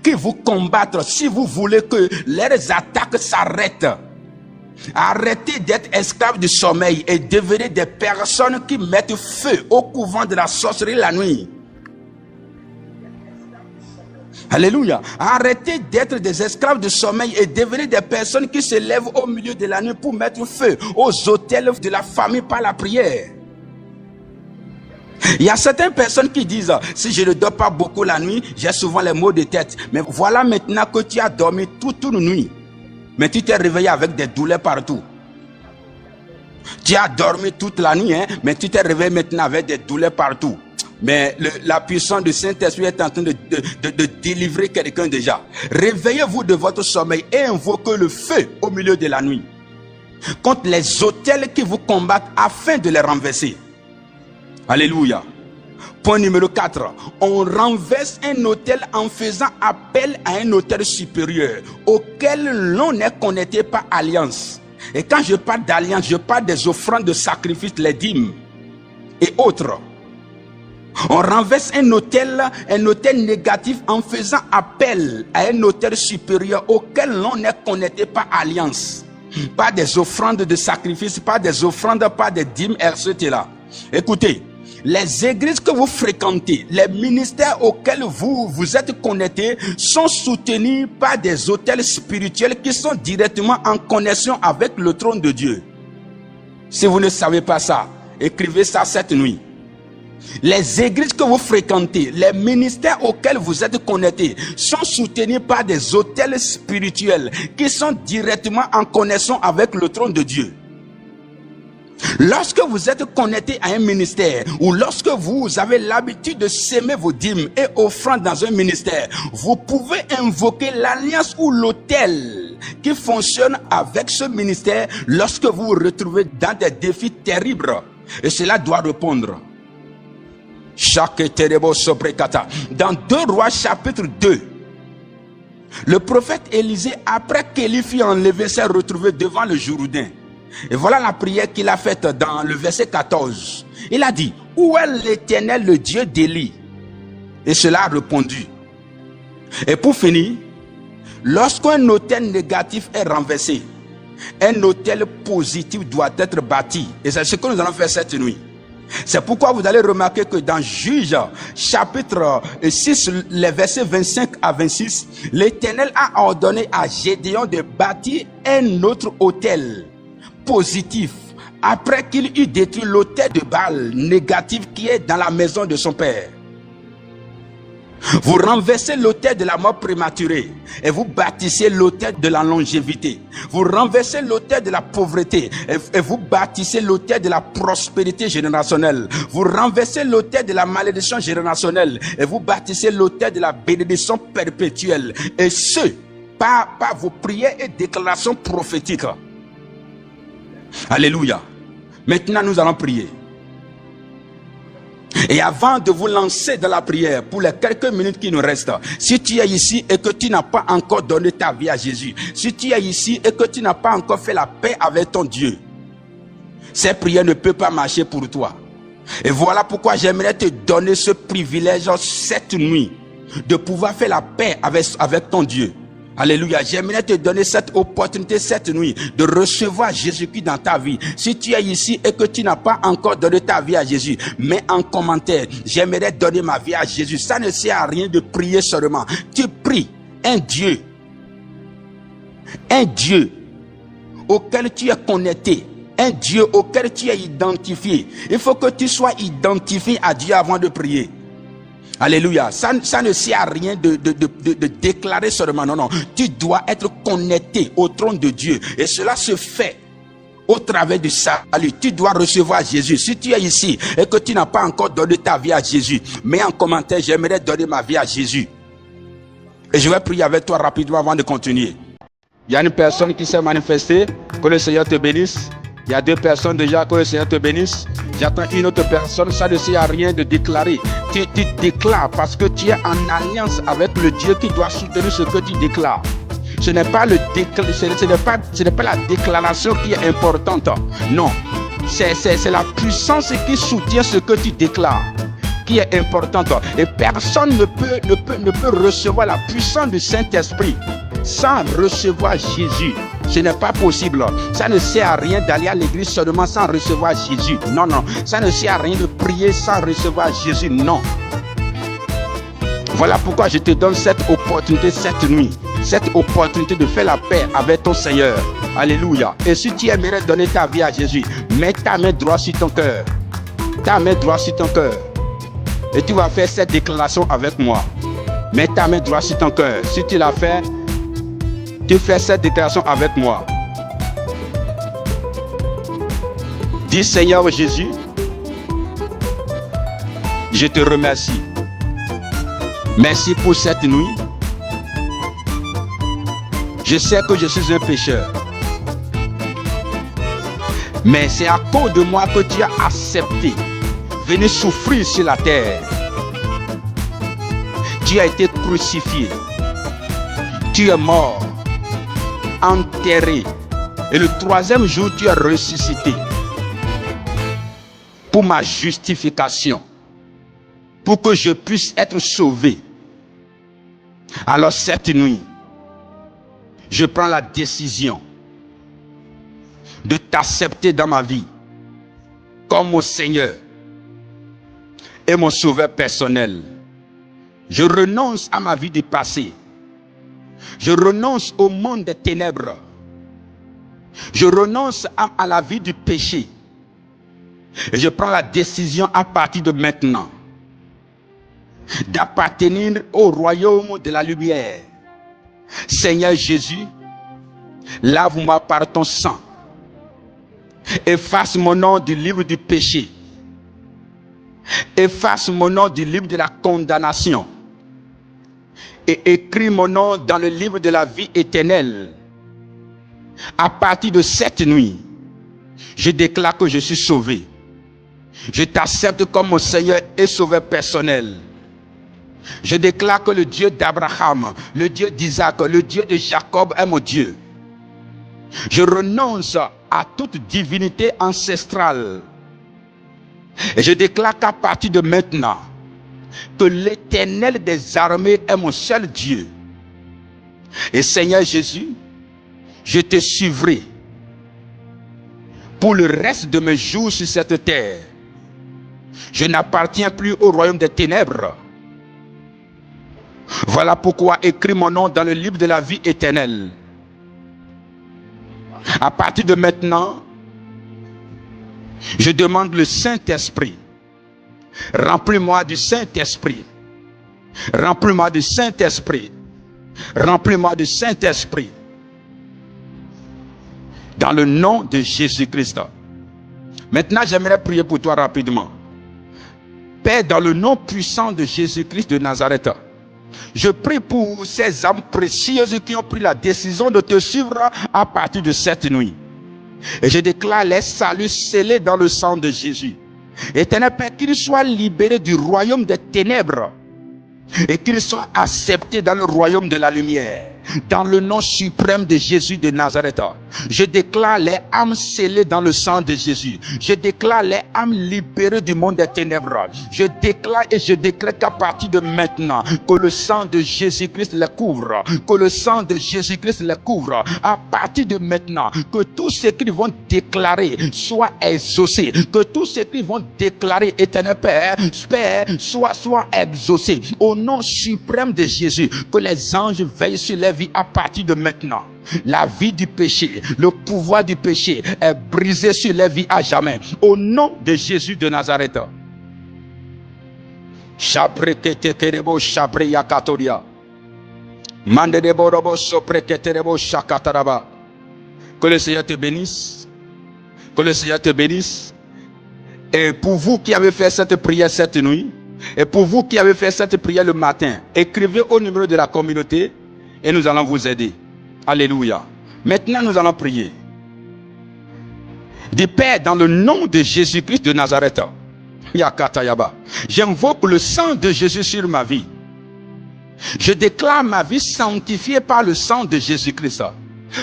qui vous combattent si vous voulez que leurs attaques s'arrêtent. Arrêtez d'être esclaves du sommeil et devenez des personnes qui mettent feu au couvent de la sorcellerie la nuit. Alléluia. Arrêtez d'être des esclaves du sommeil et devenez des personnes qui se lèvent au milieu de la nuit pour mettre feu aux autels de la famille par la prière. Il y a certaines personnes qui disent, si je ne dors pas beaucoup la nuit, j'ai souvent les maux de tête. Mais voilà maintenant que tu as dormi toute une nuit, mais tu t'es réveillé avec des douleurs partout. Tu as dormi toute la nuit, mais tu t'es réveillé maintenant avec des douleurs partout. Mais la puissance du Saint-Esprit est en train de délivrer quelqu'un déjà. Réveillez-vous de votre sommeil et invoquez le feu au milieu de la nuit contre les autels qui vous combattent afin de les renverser. Alléluia. Point numéro 4. On renverse un autel en faisant appel à un autel supérieur auquel l'on est connecté par alliance. Et quand je parle d'alliance, je parle des offrandes de sacrifice, les dîmes et autres. On renverse un autel négatif en faisant appel à un autel supérieur auquel l'on est connecté par alliance. Pas des offrandes de sacrifice, pas des offrandes, pas des dîmes, etc. Écoutez, les églises que vous fréquentez, les ministères auxquels vous êtes connectés sont soutenus par des autels spirituels qui sont directement en connexion avec le trône de Dieu. Si vous ne savez pas ça, écrivez ça cette nuit. Les églises que vous fréquentez, les ministères auxquels vous êtes connectés sont soutenus par des autels spirituels qui sont directement en connexion avec le trône de Dieu. Lorsque vous êtes connecté à un ministère ou lorsque vous avez l'habitude de s'aimer vos dîmes et offrandes dans un ministère, vous pouvez invoquer l'alliance ou l'autel qui fonctionne avec ce ministère lorsque vous vous retrouvez dans des défis terribles. Et cela doit répondre. Dans 2 Rois chapitre 2, le prophète Élisée, après qu'Élie fut enlevé, s'est retrouvé devant le Jourdain. Et voilà la prière qu'il a faite dans le verset 14. Il a dit: où est l'Éternel, le Dieu d'Élie? Et cela a répondu. Et pour finir, lorsqu'un autel négatif est renversé, un autel positif doit être bâti. Et c'est ce que nous allons faire cette nuit. C'est pourquoi vous allez remarquer que dans Juge chapitre 6, les versets 25 à 26, l'Éternel a ordonné à Gédéon de bâtir un autre autel positif après qu'il eut détruit l'autel de Baal négatif qui est dans la maison de son père. Vous renversez l'autel de la mort prématurée et vous bâtissez l'autel de la longévité. Vous renversez l'autel de la pauvreté et vous bâtissez l'autel de la prospérité générationnelle. Vous renversez l'autel de la malédiction générationnelle et vous bâtissez l'autel de la bénédiction perpétuelle. Et ce, par vos prières et déclarations prophétiques. Alléluia. Maintenant, nous allons prier. Et avant de vous lancer dans la prière, pour les quelques minutes qui nous restent, si tu es ici et que tu n'as pas encore donné ta vie à Jésus, si tu es ici et que tu n'as pas encore fait la paix avec ton Dieu, cette prière ne peut pas marcher pour toi. Et voilà pourquoi j'aimerais te donner ce privilège cette nuit, de pouvoir faire la paix avec ton Dieu. Alléluia. J'aimerais te donner cette opportunité cette nuit de recevoir Jésus-Christ dans ta vie. Si tu es ici et que tu n'as pas encore donné ta vie à Jésus, mets en commentaire: j'aimerais donner ma vie à Jésus. Ça ne sert à rien de prier seulement. Tu pries un Dieu auquel tu es connecté, un Dieu auquel tu es identifié. Il faut que tu sois identifié à Dieu avant de prier. Alléluia. Ça ne sert à rien de déclarer seulement. Non. Tu dois être connecté au trône de Dieu. Et cela se fait au travers du salut. Tu dois recevoir Jésus. Si tu es ici et que tu n'as pas encore donné ta vie à Jésus, mets en commentaire: j'aimerais donner ma vie à Jésus. Et je vais prier avec toi rapidement avant de continuer. Il y a une personne qui s'est manifestée. Que le Seigneur te bénisse. Il y a 2 personnes déjà. Que le Seigneur te bénisse. J'attends une autre personne. Ça ne sert à rien de déclarer. Tu déclares parce que tu es en alliance avec le Dieu qui doit soutenir ce que tu déclares. Ce n'est pas la déclaration qui est importante. Non. C'est la puissance qui soutient ce que tu déclares qui est importante. Et personne ne peut recevoir la puissance du Saint-Esprit sans recevoir Jésus. Ce n'est pas possible. Ça ne sert à rien d'aller à l'église seulement sans recevoir Jésus. Non. Ça ne sert à rien de prier sans recevoir Jésus. Non. Voilà pourquoi je te donne cette opportunité cette nuit. Cette opportunité de faire la paix avec ton Seigneur. Alléluia. Et si tu aimerais donner ta vie à Jésus, mets ta main droite sur ton cœur. Ta main droite sur ton cœur. Et tu vas faire cette déclaration avec moi. Mets ta main droite sur ton cœur. Si tu l'as fait, tu fais cette déclaration avec moi. Dis: Seigneur Jésus, je te remercie. Merci pour cette nuit. Je sais que je suis un pécheur. Mais c'est à cause de moi que tu as accepté venu souffrir sur la terre. Tu as été crucifié. Tu es mort, enterré. Et le troisième jour, tu es ressuscité. Pour ma justification. Pour que je puisse être sauvé. Alors cette nuit, je prends la décision de t'accepter dans ma vie comme mon Seigneur et mon sauveur personnel. Je renonce à ma vie du passé. Je renonce au monde des ténèbres. Je renonce à la vie du péché. Et je prends la décision à partir de maintenant d'appartenir au royaume de la lumière. Seigneur Jésus, lave-moi par ton sang. Efface mon nom du livre du péché. Efface mon nom du livre de la condamnation. Et écris mon nom dans le livre de la vie éternelle. À partir de cette nuit, je déclare que je suis sauvé. Je t'accepte comme mon Seigneur et sauveur personnel. Je déclare que le Dieu d'Abraham, le Dieu d'Isaac, le Dieu de Jacob est mon Dieu. Je renonce à toute divinité ancestrale. Et je déclare qu'à partir de maintenant, que l'Éternel des armées est mon seul Dieu. Et Seigneur Jésus, je te suivrai pour le reste de mes jours sur cette terre. Je n'appartiens plus au royaume des ténèbres. Voilà pourquoi écris mon nom dans le livre de la vie éternelle. À partir de maintenant, je demande le Saint-Esprit. Remplis-moi du Saint-Esprit. Remplis-moi du Saint-Esprit. Remplis-moi du Saint-Esprit. Dans le nom de Jésus-Christ. Maintenant, j'aimerais prier pour toi rapidement. Père, dans le nom puissant de Jésus-Christ de Nazareth, je prie pour ces âmes précieuses qui ont pris la décision de te suivre à partir de cette nuit. Et je déclare les saluts scellés dans le sang de Jésus. Éternel Père, qu'ils soient libérés du royaume des ténèbres et qu'ils soient acceptés dans le royaume de la lumière. Dans le nom suprême de Jésus de Nazareth, je déclare les âmes scellées dans le sang de Jésus. Je déclare les âmes libérées du monde des ténèbres. Je déclare et je déclare qu'à partir de maintenant, que le sang de Jésus-Christ les couvre. Que le sang de Jésus-Christ les couvre. À partir de maintenant, que tous ceux qui vont déclarer soient exaucés. Que tous ceux qui vont déclarer, éternel Père, soient exaucés. Au nom suprême de Jésus, que les anges veillent sur les vies à partir de maintenant. La vie du péché, le pouvoir du péché est brisé sur les vies à jamais. Au nom de Jésus de Nazareth. Que le Seigneur te bénisse. Que le Seigneur te bénisse. Et pour vous qui avez fait cette prière cette nuit, et pour vous qui avez fait cette prière le matin, écrivez au numéro de la communauté et nous allons vous aider. Alléluia. Maintenant, nous allons prier. Dis, Père, dans le nom de Jésus-Christ de Nazareth, j'invoque le sang de Jésus sur ma vie. Je déclare ma vie sanctifiée par le sang de Jésus-Christ.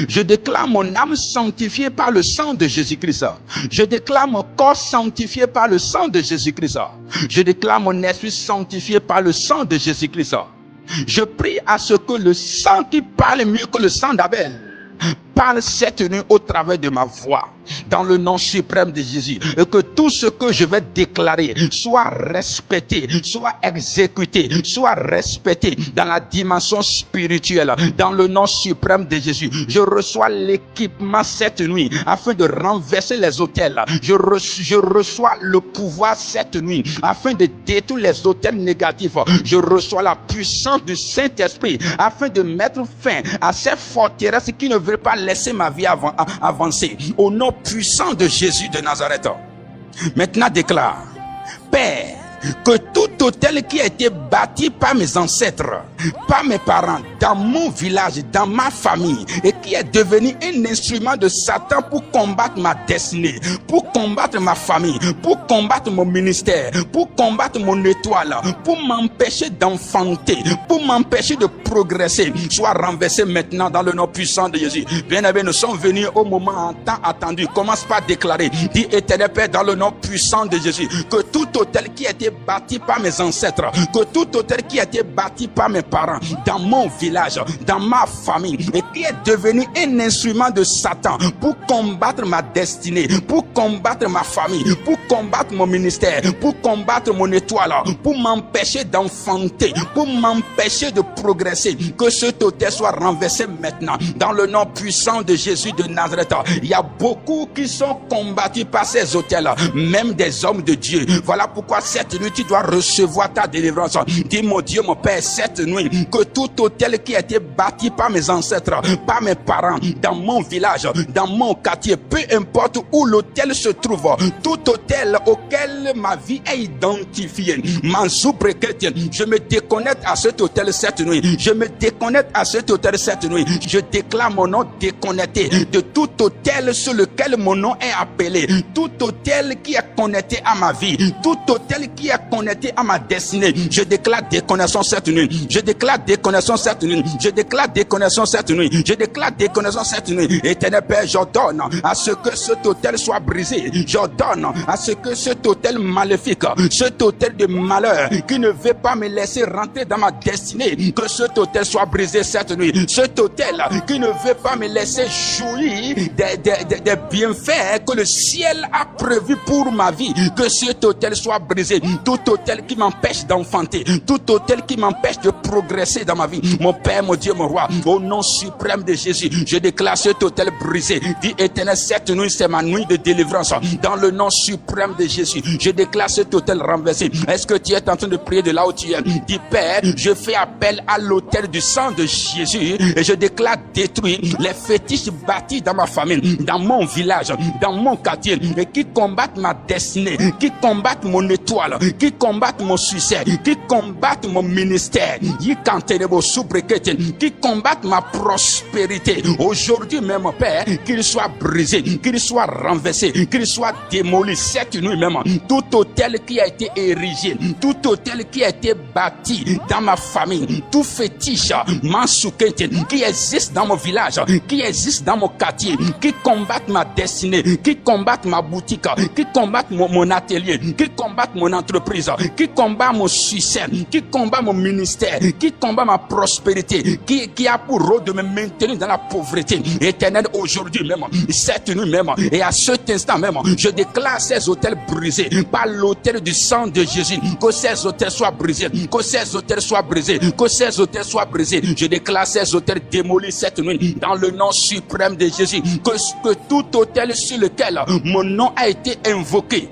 Je déclare mon âme sanctifiée par le sang de Jésus-Christ. Je déclare mon corps sanctifié par le sang de Jésus-Christ. Je déclare mon esprit sanctifié par le sang de Jésus-Christ. Je prie à ce que le sang qui parle mieux que le sang d'Abel parle cette nuit au travers de ma voix, dans le nom suprême de Jésus, et que tout ce que je vais déclarer soit respecté, soit exécuté, soit respecté dans la dimension spirituelle, dans le nom suprême de Jésus. Je reçois l'équipement cette nuit afin de renverser les autels. Je reçois le pouvoir cette nuit afin de détruire les autels négatifs. Je reçois la puissance du Saint-Esprit afin de mettre fin à ces forteresses qui ne veulent pas laisser ma vie avancer. Au nom puissant de Jésus de Nazareth. Maintenant déclare, Père, que tout autel qui a été bâti par mes ancêtres par mes parents, dans mon village, dans ma famille, et qui est devenu un instrument de Satan pour combattre ma destinée, pour combattre ma famille, pour combattre mon ministère, pour combattre mon étoile, pour m'empêcher d'enfanter, pour m'empêcher de progresser, soit renversé maintenant dans le nom puissant de Jésus. Bien-aimés, nous sommes venus au moment tant attendu. Commence par déclarer, dis Éternel Père, dans le nom puissant de Jésus, que tout hôtel qui a été bâti par mes ancêtres, que tout hôtel qui a été bâti par mes parents, dans mon village, dans ma famille, et qui est devenu un instrument de Satan pour combattre ma destinée, pour combattre ma famille, pour combattre mon ministère, pour combattre mon étoile, pour m'empêcher d'enfanter, pour m'empêcher de progresser, que cet hôtel soit renversé maintenant, dans le nom puissant de Jésus de Nazareth. Il y a beaucoup qui sont combattus par ces hôtels, même des hommes de Dieu. Voilà pourquoi cette nuit tu dois recevoir ta délivrance. Dis mon Dieu, mon Père, cette nuit, que tout hôtel qui a été bâti par mes ancêtres, par mes parents, dans mon village, dans mon quartier, peu importe où l'hôtel se trouve, tout hôtel auquel ma vie est identifiée, je me déconnecte à cet hôtel cette nuit. Je me déconnecte à cet hôtel cette nuit. Je déclare mon nom déconnecté de tout hôtel sur lequel mon nom est appelé. Tout hôtel qui est connecté à ma vie. Tout hôtel qui est connecté à ma destinée. Je déclare déconnexion cette nuit. Je déclare déconnexion cette nuit. Je déclare déconnexion cette nuit. Je déclare déconnexion cette nuit. Éternel Père, j'ordonne à ce que cet hôtel soit brisé. J'ordonne à ce que cet hôtel maléfique, cet hôtel de malheur qui ne veut pas me laisser rentrer dans ma destinée, que cet hôtel soit brisé cette nuit. Cet hôtel qui ne veut pas me laisser jouir des bienfaits que le ciel a prévus pour ma vie, que cet hôtel soit brisé. Tout hôtel qui m'empêche d'enfanter, tout hôtel qui m'empêche de progresser dans ma vie, mon Père, mon Dieu, mon Roi, au nom suprême de Jésus, je déclare cet hôtel brisé. Dis Éternel, cette nuit c'est ma nuit de délivrance, dans le nom suprême de Jésus. Je déclare cet hôtel renversé. Est-ce que tu es en train de prier de là où tu es? Dis Père, je fais appel à l'autel du sang de Jésus et je déclare détruire les fétiches bâtis dans ma famille, dans mon village, dans mon quartier, et qui combattent ma destinée, qui combattent mon étoile, qui combattent mon succès, qui combattent mon ministère, qui combattent ma prospérité. Aujourd'hui même, Père, qu'il soit brisé, qu'il soit renversé, qu'il soit démoli cette nuit même. Tout hôtel qui a été érigé, tout hôtel qui a été bâti dans ma famille, tout fétiche qui existe dans mon village, qui existe dans mon quartier, qui combattent ma destinée, qui combattent ma boutique, qui combattent mon atelier, qui combattent mon entreprise, qui combattent mon succès, qui combattent mon ministère, qui combattent ma prospérité, qui a pour rôle de me maintenir dans la pauvreté. Éternel, aujourd'hui même, cette nuit même, et à cet instant même, je déclare ces hôtels brisés par l'autel du sang de Jésus. Que ces hôtels soient brisés, que ces hôtels soient brisés, que ces hôtels soient brisés. Je déclare ces hôtels démolis cette nuit dans le nom suprême de Jésus. Que tout hôtel sur lequel mon nom a été invoqué,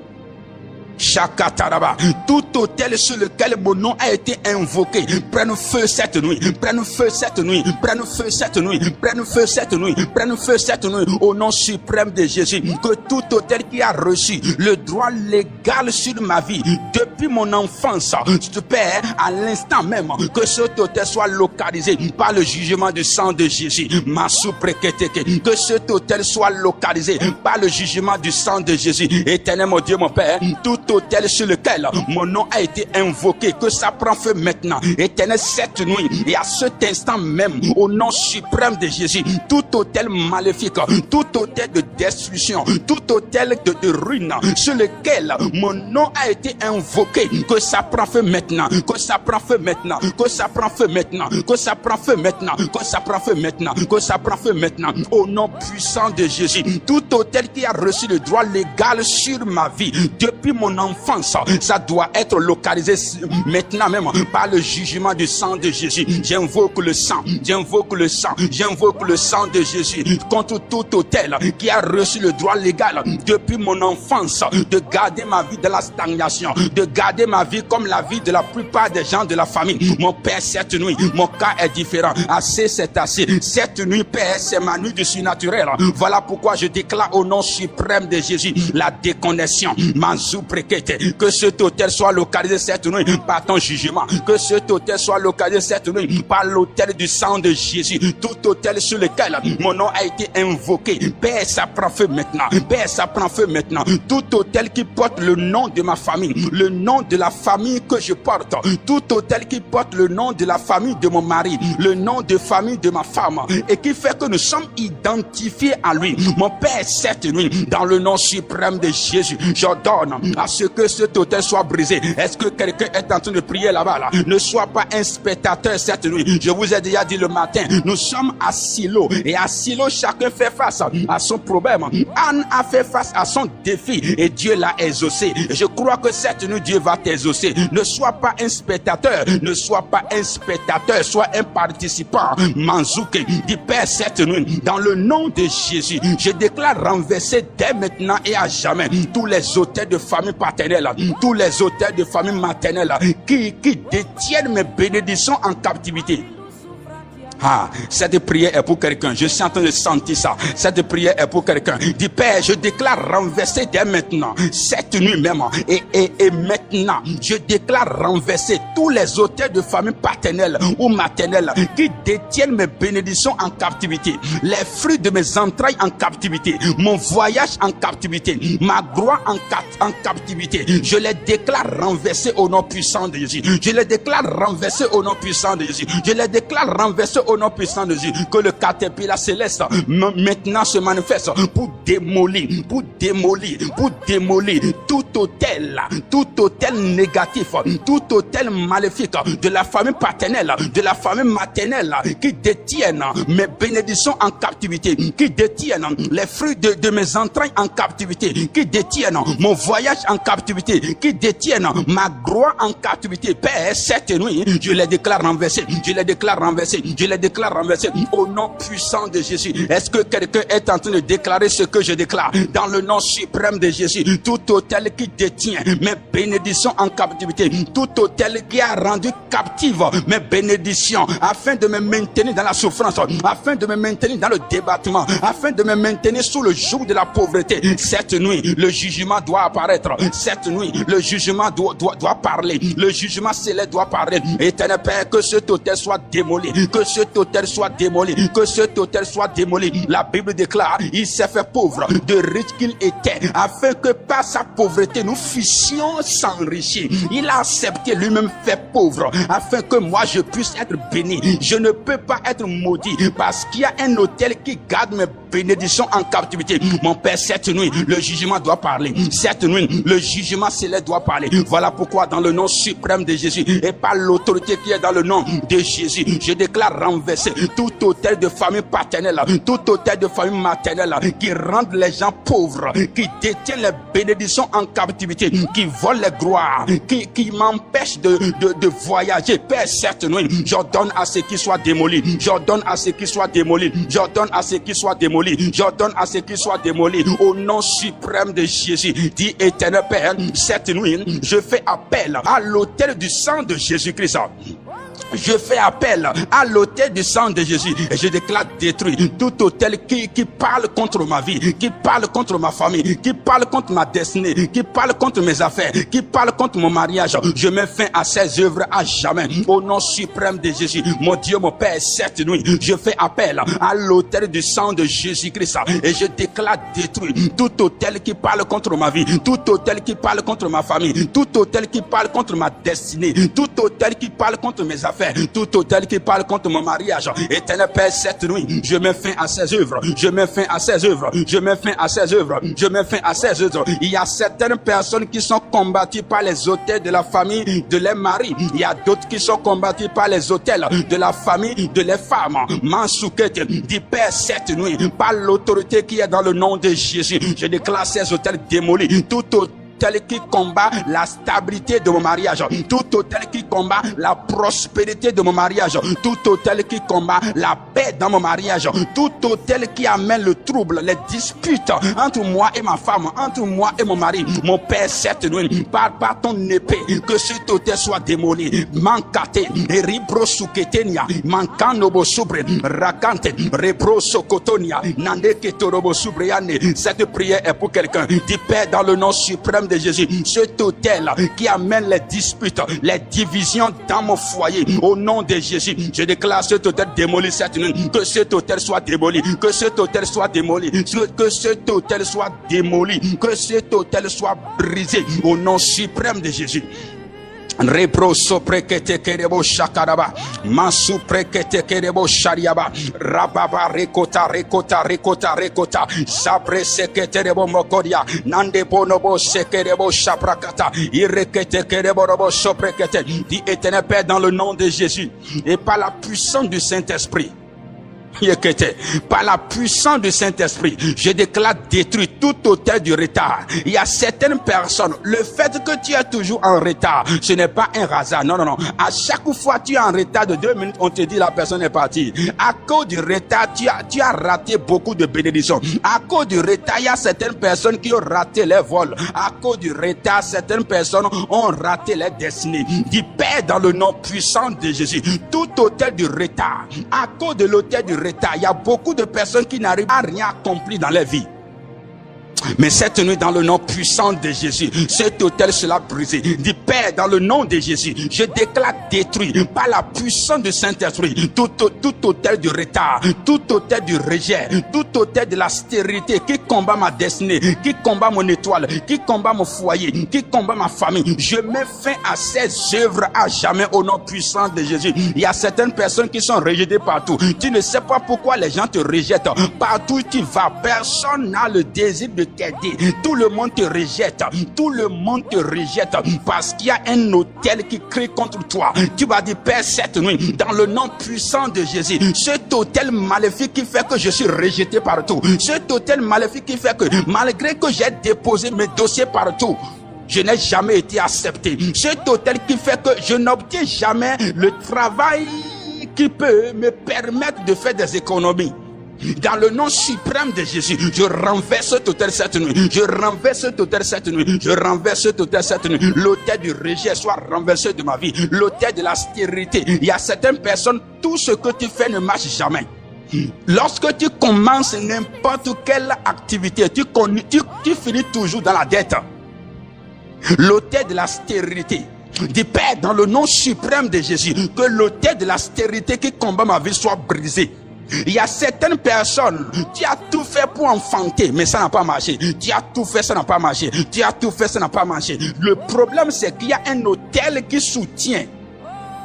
Shakataraba, tout hôtel sur lequel mon nom a été invoqué, prenne feu cette nuit, prenne feu cette nuit, prenne feu cette nuit, prenne feu cette nuit, prenne feu cette nuit, au nom suprême de Jésus. Que tout hôtel qui a reçu le droit légal sur ma vie depuis mon enfance, Père, à l'instant même, que cet hôtel soit localisé par le jugement du sang de Jésus. Que cet hôtel soit localisé par le jugement du sang de Jésus. Éternel mon Dieu, mon Père, tout hôtel sur lequel mon nom a été invoqué, que ça prend feu maintenant. Éternel, cette nuit et à cet instant même, au nom suprême de Jésus, tout hôtel maléfique, tout hôtel de destruction, tout hôtel de ruine sur lequel mon nom a été invoqué, que ça prend feu maintenant, que ça prend feu maintenant, que ça prend feu maintenant, que ça prend feu maintenant, que ça prend feu maintenant, que ça prend feu maintenant, au nom puissant de Jésus. Tout hôtel qui a reçu le droit légal sur ma vie depuis mon enfance, ça doit être localisé maintenant même par le jugement du sang de Jésus. J'invoque le sang, j'invoque le sang, j'invoque le sang de Jésus contre tout hôtel qui a reçu le droit légal depuis mon enfance de garder ma vie dans la stagnation, de garder ma vie comme la vie de la plupart des gens de la famille. Mon Père, cette nuit, mon cas est différent. Assez, c'est assez. Cette nuit, Père, c'est ma nuit du surnaturel. Voilà pourquoi je déclare au nom suprême de Jésus la déconnexion. Manzoupre Que cet hôtel soit localisé cette nuit par ton jugement. Que cet hôtel soit localisé cette nuit par l'hôtel du sang de Jésus. Tout hôtel sur lequel mon nom a été invoqué, Père, ça prend feu maintenant. Père, ça prend feu maintenant. Tout hôtel qui porte le nom de ma famille, le nom de la famille que je porte, tout hôtel qui porte le nom de la famille de mon mari, le nom de famille de ma femme, et qui fait que nous sommes identifiés à lui. Mon Père, cette nuit, dans le nom suprême de Jésus, j'ordonne à ce que cet hôtel soit brisé. Est-ce que quelqu'un est en train de prier là-bas là? Ne sois pas un spectateur cette nuit. Je vous ai déjà dit le matin, nous sommes à Silo, et à Silo, chacun fait face à son problème. Anne a fait face à son défi et Dieu l'a exaucé. Je crois que cette nuit, Dieu va t'exaucer. Ne sois pas un spectateur, ne sois pas un spectateur, sois un participant. Manzouke, dit Père, cette nuit, dans le nom de Jésus, je déclare renverser dès maintenant et à jamais tous les auteurs de famille paternelle, tous les auteurs de famille maternelle qui détiennent mes bénédictions en captivité. Ah, cette prière est pour quelqu'un. Je suis en train de sentir ça. Cette prière est pour quelqu'un. Dis Père, je déclare renverser dès maintenant, cette nuit même, et maintenant, je déclare renverser tous les auteurs de famille paternelle ou maternelle qui détiennent mes bénédictions en captivité, les fruits de mes entrailles en captivité, mon voyage en captivité, ma gloire en captivité. Je les déclare renversés au nom puissant de Jésus. Je les déclare renversés au nom puissant de Jésus. Je les déclare renversés au nom puissant de Jésus. Que le caterpillar céleste maintenant se manifeste pour démolir tout hôtel négatif, tout hôtel maléfique de la famille paternelle, de la famille maternelle qui détiennent mes bénédictions en captivité, qui détiennent les fruits de mes entrailles en captivité, qui détiennent mon voyage en captivité, qui détiennent ma gloire en captivité. Père, cette nuit, je les déclare renversés, je les déclare renversés, je les déclare renversés au nom puissant de Jésus. Est-ce que quelqu'un est en train de déclarer ce que je déclare dans le nom suprême de Jésus? Tout hôtel qui détient mes bénédictions en captivité, tout hôtel qui a rendu captive mes bénédictions afin de me maintenir dans la souffrance, afin de me maintenir dans le débattement, afin de me maintenir sous le joug de la pauvreté. Cette nuit, le jugement doit apparaître. Cette nuit, le jugement doit parler. Le jugement céleste doit parler. Éternel Père, que cet hôtel soit démoli, que cet hôtel soit démoli, que cet hôtel soit démoli. La Bible déclare, il s'est fait pauvre, de riche qu'il était, afin que par sa pauvreté nous fussions s'enrichir. Il a accepté lui-même fait pauvre, afin que moi je puisse être béni. Je ne peux pas être maudit parce qu'il y a un hôtel qui garde mes bénédictions en captivité. Mon Père, cette nuit, le jugement doit parler. Cette nuit, le jugement céleste doit parler. Voilà pourquoi dans le nom suprême de Jésus et par l'autorité qui est dans le nom de Jésus, je déclare renverser tout hôtel de famille paternelle, tout hôtel de famille maternelle qui rendent les gens pauvres, qui détiennent les bénédictions en captivité, qui volent les gloires, qui m'empêchent de voyager. Père, cette nuit, j'ordonne à ce qui soit démoli, j'ordonne à ce qui soit démoli, j'ordonne à ce qui soit démoli, j'ordonne à ce qui soit démoli au nom suprême de Jésus. Dis éternel Père, cette nuit, je fais appel à l'autel du sang de Jésus-Christ. Je fais appel à l'autel du sang de Jésus et je déclare détruit tout autel qui parle contre ma vie, qui parle contre ma famille, qui parle contre ma destinée, qui parle contre mes affaires, qui parle contre mon mariage. Je mets fin à ces œuvres à jamais au nom suprême de Jésus. Mon Dieu, mon Père, cette nuit, je fais appel à l'autel du sang de Jésus-Christ et je déclare détruit tout autel qui parle contre ma vie, tout autel qui parle contre ma famille, tout autel qui parle contre ma destinée, tout autel qui parle contre mes affaires, tout hôtel qui parle contre mon mariage. Éternel Père, cette nuit, je mets fin à ces œuvres, je mets fin à ces œuvres, je mets fin à ces œuvres, je mets fin à ces œuvres. Il y a certaines personnes qui sont combattues par les autels de la famille de leurs maris. Il y a d'autres qui sont combattues par les autels de la famille de leurs femmes. Mansoukete, dit Père, cette nuit, par l'autorité qui est dans le nom de Jésus, je déclare ces autels démolis. Tout hôtel qui combat la stabilité de mon mariage, tout hôtel qui combat la prospérité de mon mariage, tout hôtel qui combat la paix dans mon mariage, tout hôtel qui amène le trouble, les disputes entre moi et ma femme, entre moi et mon mari. Mon Père, cette nuit, par ton épée, que cet hôtel soit démoli. Mankate, ribro suketenia, mankanobo subre, rakante, rebro sokotonia, nande ketorobo subreane. Cette prière est pour quelqu'un. Dis Père, dans le nom suprême de Jésus, cet hôtel qui amène les disputes, les divisions dans mon foyer, au nom de Jésus, je déclare cet hôtel démoli cette nuit, que cet hôtel soit démoli, que cet hôtel soit démoli, que cet hôtel soit démoli, que cet hôtel soit brisé, au nom suprême de Jésus. Repro soprekete kerebo shakaraba masu prekete kerebo shariaba rababa rekota sabre sekete rebo mokoria nande bonobo sekerebo shaprakata irekete kerebo robo soprekete. Dit Éternel Père, dans le nom de Jésus et par la puissance du Saint-Esprit, par la puissance du Saint-Esprit, je déclare détruit tout hôtel du retard. Il y a certaines personnes, le fait que tu es toujours en retard, ce n'est pas un hasard. Non. À chaque fois que tu es en retard de 2 minutes, on te dit la personne est partie. À cause du retard, tu as raté beaucoup de bénédictions. À cause du retard, il y a certaines personnes qui ont raté les vols. À cause du retard, certaines personnes ont raté les destinées. Dis Père, dans le nom puissant de Jésus, tout hôtel du retard, à cause de l'hôtel du retard, il y a beaucoup de personnes qui n'arrivent à rien accomplir dans leur vie. Mais cette nuit, dans le nom puissant de Jésus, cet hôtel sera brisé. Dis Père, dans le nom de Jésus, je déclare détruit par la puissance du Saint-Esprit tout hôtel du retard, tout hôtel du rejet, tout hôtel de la stérilité qui combat ma destinée, qui combat mon étoile, qui combat mon foyer, qui combat ma famille. Je mets fin à ces œuvres à jamais au nom puissant de Jésus. Il y a certaines personnes qui sont rejetées partout. Tu ne sais pas pourquoi les gens te rejettent. Partout où tu vas, personne n'a le désir de t'aider. Tout le monde te rejette. Tout le monde te rejette parce qu'il y a un hôtel qui crie contre toi. Tu vas dire Père, cette nuit, dans le nom puissant de Jésus, cet hôtel maléfique qui fait que je suis rejeté partout, cet hôtel maléfique qui fait que malgré que j'ai déposé mes dossiers partout, je n'ai jamais été accepté. Cet hôtel qui fait que je n'obtiens jamais le travail qui peut me permettre de faire des économies. Dans le nom suprême de Jésus, je renverse cet hôtel cette nuit. Je renverse cet hôtel cette nuit. Je renverse cet hôtel cette nuit. L'hôtel du rejet soit renversé de ma vie. L'hôtel de la stérilité. Il y a certaines personnes, tout ce que tu fais ne marche jamais. Lorsque tu commences n'importe quelle activité, tu finis toujours dans la dette. L'hôtel de la stérilité. Dis Père, dans le nom suprême de Jésus, que l'hôtel de la stérilité qui combat ma vie soit brisé. Il y a certaines personnes, tu as tout fait pour enfanter, mais ça n'a pas marché. Tu as tout fait, ça n'a pas marché. Tu as tout fait, ça n'a pas marché. Le problème, c'est qu'il y a un hôtel qui soutient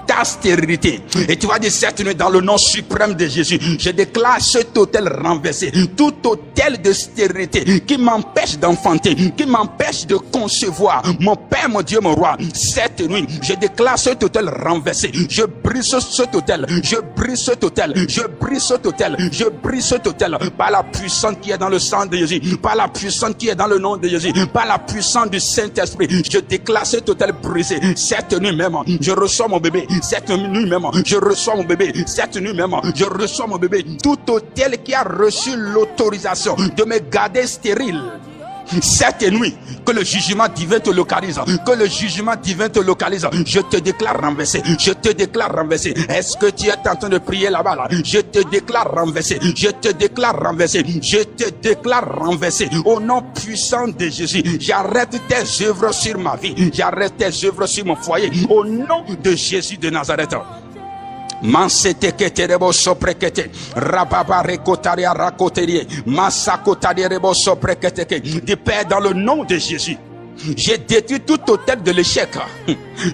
ta stérilité. Et tu vas dire cette nuit, dans le nom suprême de Jésus, je déclare cet hôtel renversé. Tout hôtel de stérilité qui m'empêche d'enfanter, qui m'empêche de concevoir. Mon Père, mon Dieu, mon roi, cette nuit, je déclare cet hôtel renversé. Je brise cet hôtel. Je brise cet hôtel. Je brise cet hôtel. Je brise cet hôtel. Par la puissance qui est dans le sang de Jésus. Par la puissance qui est dans le nom de Jésus. Par la puissance du Saint-Esprit. Je déclare cet hôtel brisé. Cette nuit même, je reçois mon bébé. Cette nuit même, je reçois mon bébé. Cette nuit même, je reçois mon bébé. Tout hôtel qui a reçu l'autorisation de me garder stérile. Cette nuit, que le jugement divin te localise. Que le jugement divin te localise. Je te déclare renversé. Je te déclare renversé. Est-ce que tu es en train de prier là-bas là? Je te déclare renversé. Je te déclare renversé. Je te déclare renversé. Au nom puissant de Jésus, j'arrête tes œuvres sur ma vie. J'arrête tes œuvres sur mon foyer. Au nom de Jésus de Nazareth. Mansete keterebo soprekete rababa rekotaria rakoterie masakotarebo soprekete. Du Père, dans le nom de Jésus, j'ai détruit tout hôtel de l'échec,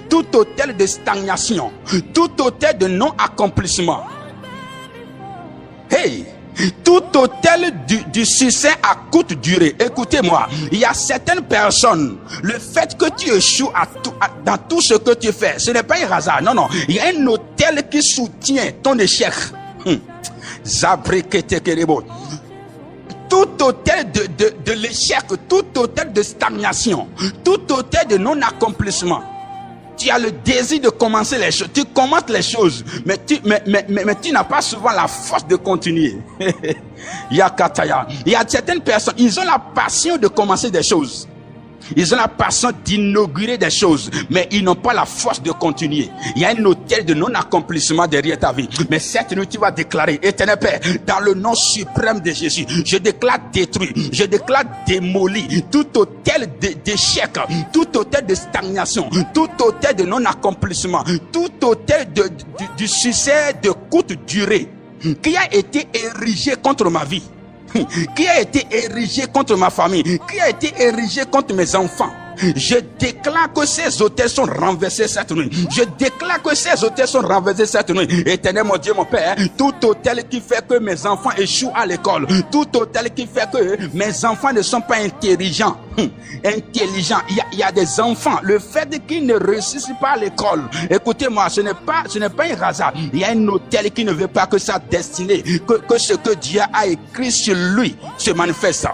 tout hôtel de stagnation, tout hôtel de non-accomplissement. Hey! Tout hôtel du succès à courte durée. Écoutez-moi, il y a certaines personnes, le fait que tu échoues dans tout ce que tu fais, ce n'est pas un hasard. Non. Il y a un hôtel qui soutient ton échec. Tout hôtel de l'échec, tout hôtel de stagnation, tout hôtel de non-accomplissement. Tu as le désir de commencer les choses. Tu commences les choses, mais tu n'as pas souvent la force de continuer. Il y a certaines personnes, ils ont la passion de commencer des choses. Ils ont la passion d'inaugurer des choses, mais ils n'ont pas la force de continuer. Il y a un hôtel de non-accomplissement derrière ta vie. Mais cette nuit, tu vas déclarer, Éternel Père, dans le nom suprême de Jésus, je déclare détruit, je déclare démoli tout hôtel d'échec, tout hôtel de stagnation, tout hôtel de non-accomplissement, tout hôtel du succès de courte durée qui a été érigé contre ma vie, qui a été érigé contre ma famille, qui a été érigé contre mes enfants. Je déclare que ces hôtels sont renversés cette nuit. Je déclare que ces hôtels sont renversés cette nuit. Éternel mon Dieu, mon Père, tout hôtel qui fait que mes enfants échouent à l'école, tout hôtel qui fait que mes enfants ne sont pas intelligents, il y a des enfants, le fait qu'ils ne réussissent pas à l'école, écoutez-moi, ce n'est pas un hasard. Il y a un hôtel qui ne veut pas que sa destinée, que ce que Dieu a écrit sur lui se manifeste.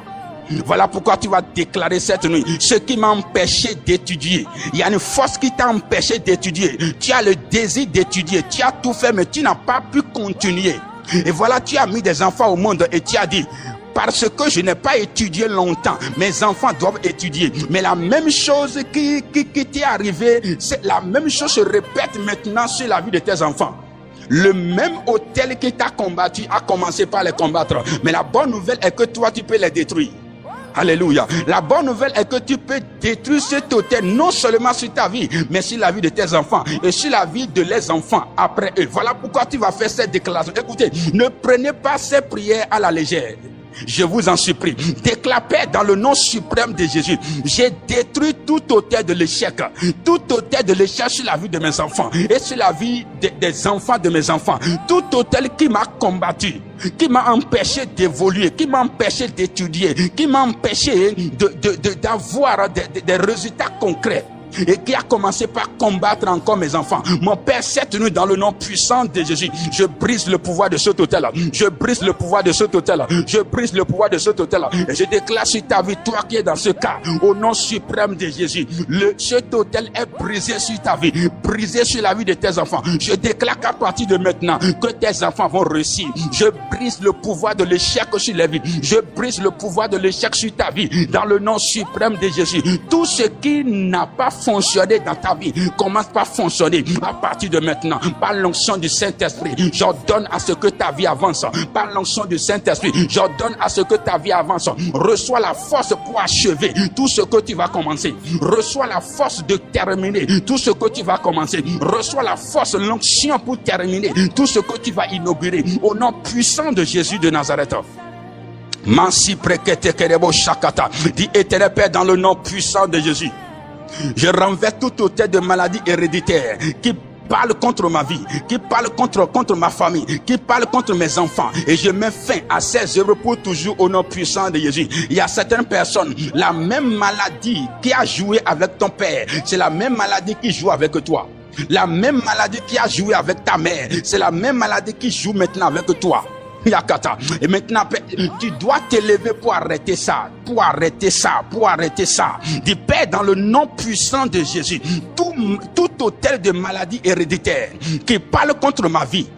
Voilà pourquoi tu vas déclarer cette nuit, ce qui m'a empêché d'étudier. Il y a une force qui t'a empêché d'étudier. Tu as le désir d'étudier, tu as tout fait, mais tu n'as pas pu continuer. Et voilà, tu as mis des enfants au monde et tu as dit, parce que je n'ai pas étudié longtemps, mes enfants doivent étudier. Mais la même chose qui t'est arrivée, la même chose se répète maintenant sur la vie de tes enfants. Le même hôtel qui t'a combattu a commencé par les combattre. Mais la bonne nouvelle est que toi, tu peux les détruire. Alléluia. La bonne nouvelle est que tu peux détruire cet hôtel non seulement sur ta vie, mais sur la vie de tes enfants et sur la vie de leurs enfants après eux. Voilà pourquoi tu vas faire cette déclaration. Écoutez, ne prenez pas ces prières à la légère. Je vous en supplie, déclare Père dans le nom suprême de Jésus. J'ai détruit tout hôtel de l'échec, tout hôtel de l'échec sur la vie de mes enfants et sur la vie des enfants de mes enfants. Tout hôtel qui m'a combattu, qui m'a empêché d'évoluer, qui m'a empêché d'étudier, qui m'a empêché d'avoir des résultats concrets. Et qui a commencé par combattre encore mes enfants. Mon Père, cette nuit, dans le nom puissant de Jésus, je brise le pouvoir de cet hôtel-là. Je brise le pouvoir de cet hôtel-là. Je brise le pouvoir de cet hôtel-là. Et je déclare sur ta vie, toi qui es dans ce cas, au nom suprême de Jésus, cet hôtel est brisé sur ta vie, brisé sur la vie de tes enfants. Je déclare qu'à partir de maintenant, que tes enfants vont réussir. Je brise le pouvoir de l'échec sur les vies. Je brise le pouvoir de l'échec sur ta vie, dans le nom suprême de Jésus. Tout ce qui n'a pas fonctionner dans ta vie commence par fonctionner à partir de maintenant par l'onction du Saint-Esprit. J'ordonne à ce que ta vie avance par l'onction du Saint-Esprit. J'ordonne à ce que ta vie avance. Reçois la force pour achever tout ce que tu vas commencer. Reçois la force de terminer tout ce que tu vas commencer. Reçois la force, l'onction pour terminer tout ce que tu vas inaugurer au nom puissant de Jésus de Nazareth. Mansi prekete kerebo shakata. Dis Éternel Père, dans le nom puissant de Jésus, je renverse tout hôtel de maladie héréditaire qui parle contre ma vie, qui parle contre ma famille, qui parle contre mes enfants, et je mets fin à ces œuvres pour toujours au nom puissant de Jésus. Il y a certaines personnes, la même maladie qui a joué avec ton père, c'est la même maladie qui joue avec toi. La même maladie qui a joué avec ta mère, c'est la même maladie qui joue maintenant avec toi. Yakata. Et maintenant, tu dois t'élever pour arrêter ça, pour arrêter ça, pour arrêter ça. Dis Père, dans le nom puissant de Jésus, tout hôtel de maladie héréditaire qui parle contre ma vie,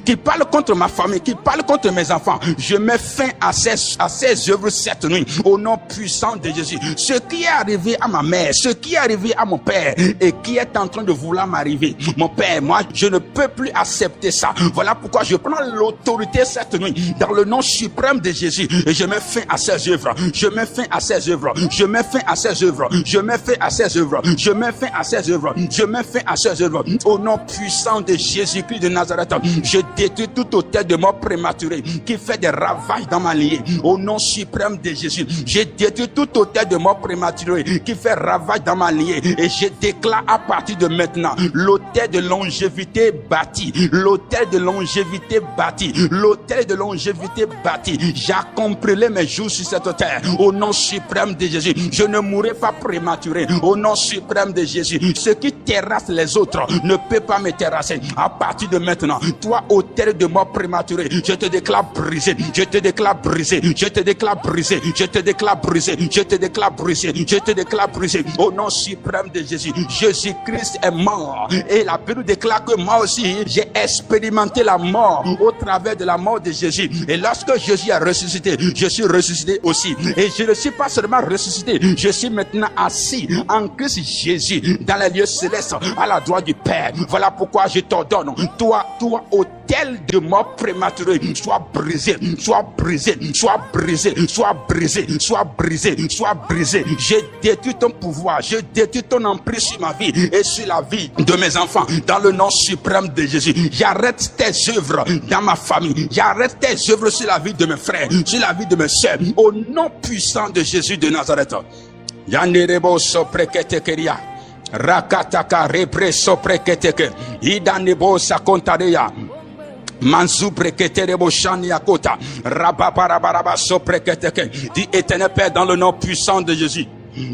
qui parle contre ma famille, qui parle contre mes enfants, je mets fin à ces œuvres cette nuit au nom puissant de Jésus. Ce qui est arrivé à ma mère, ce qui est arrivé à mon père et qui est en train de vouloir m'arriver, mon père, moi je ne peux plus accepter ça. Voilà pourquoi je prends l'autorité cette nuit dans le nom suprême de Jésus et je mets fin à ces œuvres. Je mets fin à ces œuvres. Je mets fin à ces œuvres. Je mets fin à ces œuvres. Je mets fin à ces œuvres. Je mets fin à ces œuvres au nom puissant de Jésus-Christ de Nazareth. Je détruis tout hôtel de mort prématurée qui fait des ravages dans ma lignée. Au nom suprême de Jésus, je détruis tout hôtel de mort prématurée qui fait ravage dans ma lignée. Et je déclare à partir de maintenant l'hôtel de longévité bâti. L'hôtel de longévité bâti. L'hôtel de longévité bâti. J'accomplirai mes jours sur cet hôtel. Au nom suprême de Jésus, je ne mourrai pas prématuré. Au nom suprême de Jésus, ce qui terrasse les autres ne peut pas me terrasser. À partir de maintenant, toi toi, autel de mort prématurée, je te déclare brisé, je te déclare brisé, je te déclare brisé, je te déclare brisé, je te déclare brisé, je te déclare brisé. Au nom suprême de Jésus, Jésus-Christ est mort. Et la Bible déclare que moi aussi, j'ai expérimenté la mort au travers de la mort de Jésus. Et lorsque Jésus a ressuscité, je suis ressuscité aussi. Et je ne suis pas seulement ressuscité, je suis maintenant assis en Christ Jésus dans les lieux célestes à la droite du Père. Voilà pourquoi je t'ordonne, toi, autel de mort prématurée, sois brisé, sois brisé, sois brisé, sois brisé, sois brisé, sois brisé. Je détruis ton pouvoir, je détruis ton emprise sur ma vie et sur la vie de mes enfants dans le nom suprême de Jésus. J'arrête tes œuvres dans ma famille, j'arrête tes œuvres sur la vie de mes frères, sur la vie de mes sœurs, au nom puissant de Jésus de Nazareth. Yanerebo sopreketekeria rakataka represo preketeke idanebo sakontadeya Manzou preketerebo shania kota rababarabaraba sopreketeke. Dis Éternel Père, dans le nom puissant de Jésus,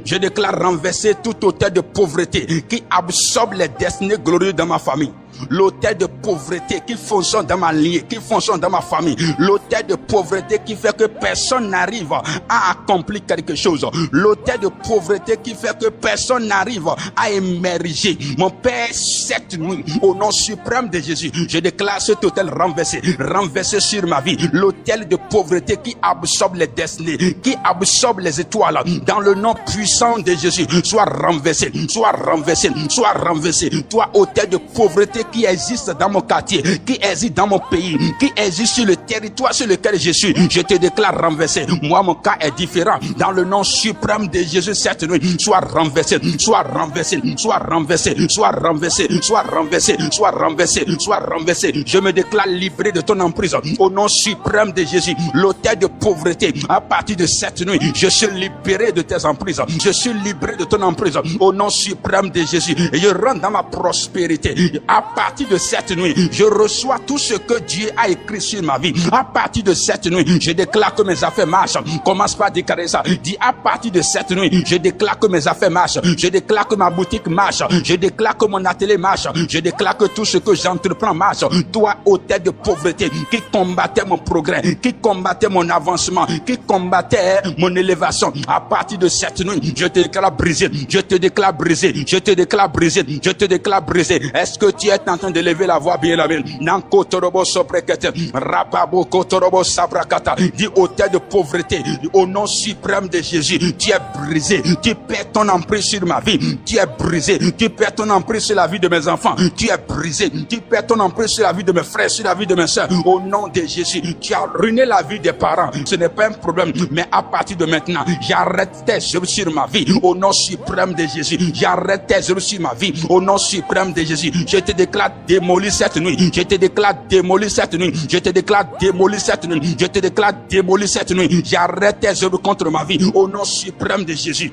je déclare renverser tout autel de pauvreté qui absorbe les destinées glorieuses dans ma famille. L'autel de pauvreté qui fonctionne dans ma lignée, qui fonctionne dans ma famille. L'autel de pauvreté qui fait que personne n'arrive à accomplir quelque chose. L'autel de pauvreté qui fait que personne n'arrive à émerger. Mon Père, cette nuit, au nom suprême de Jésus, je déclare cet autel renversé, renversé sur ma vie. L'autel de pauvreté qui absorbe les destinées, qui absorbe les étoiles, dans le nom puissant de Jésus, soit renversé, soit renversé, soit renversé. Toi, autel de pauvreté qui existe dans mon quartier, qui existe dans mon pays, qui existe sur le territoire sur lequel je suis, je te déclare renversé. Moi, mon cas est différent. Dans le nom suprême de Jésus, cette nuit, sois renversé, sois renversé, sois renversé, sois renversé, sois renversé, sois renversé, sois renversé. Je me déclare libéré de ton emprise. Au nom suprême de Jésus, l'autel de pauvreté, à partir de cette nuit, je suis libéré de tes emprises. Je suis libéré de ton emprise. Au nom suprême de Jésus, et je rentre dans ma prospérité. À partir de cette nuit, je reçois tout ce que Dieu a écrit sur ma vie. À partir de cette nuit, je déclare que mes affaires marchent. Commence pas à déclarer ça. Dis, à partir de cette nuit, je déclare que mes affaires marchent. Je déclare que ma boutique marche. Je déclare que mon atelier marche. Je déclare que tout ce que j'entreprends marche. Toi, autel de pauvreté, qui combattait mon progrès, qui combattait mon avancement, qui combattait mon élévation, à partir de cette nuit, je te déclare brisé. Je te déclare brisé. Je te déclare brisé. Je te déclare brisé. Est-ce que tu es en train de lever la voix bien amen? Nanko torobo soprekete rapabo kotorobo sabrakata. Dis autel de pauvreté, au nom suprême de Jésus, tu es brisé. Tu perds ton emprise sur ma vie. Tu es brisé. Tu perds ton emprise sur la vie de mes enfants. Tu es brisé. Tu perds ton emprise sur la vie de mes frères, sur la vie de mes soeurs. Au nom de Jésus, tu as ruiné la vie des parents. Ce n'est pas un problème, mais à partir de maintenant, j'arrête tes œuvres sur ma vie. Au nom suprême de Jésus, j'arrête tes œuvres sur ma vie. Au nom suprême de Jésus, je te déclare démoli cette nuit. Je te déclare démoli cette nuit. Je te déclare démoli cette nuit. Je te déclare démoli cette nuit. J'arrête tes œuvres contre ma vie. Au nom suprême de Jésus.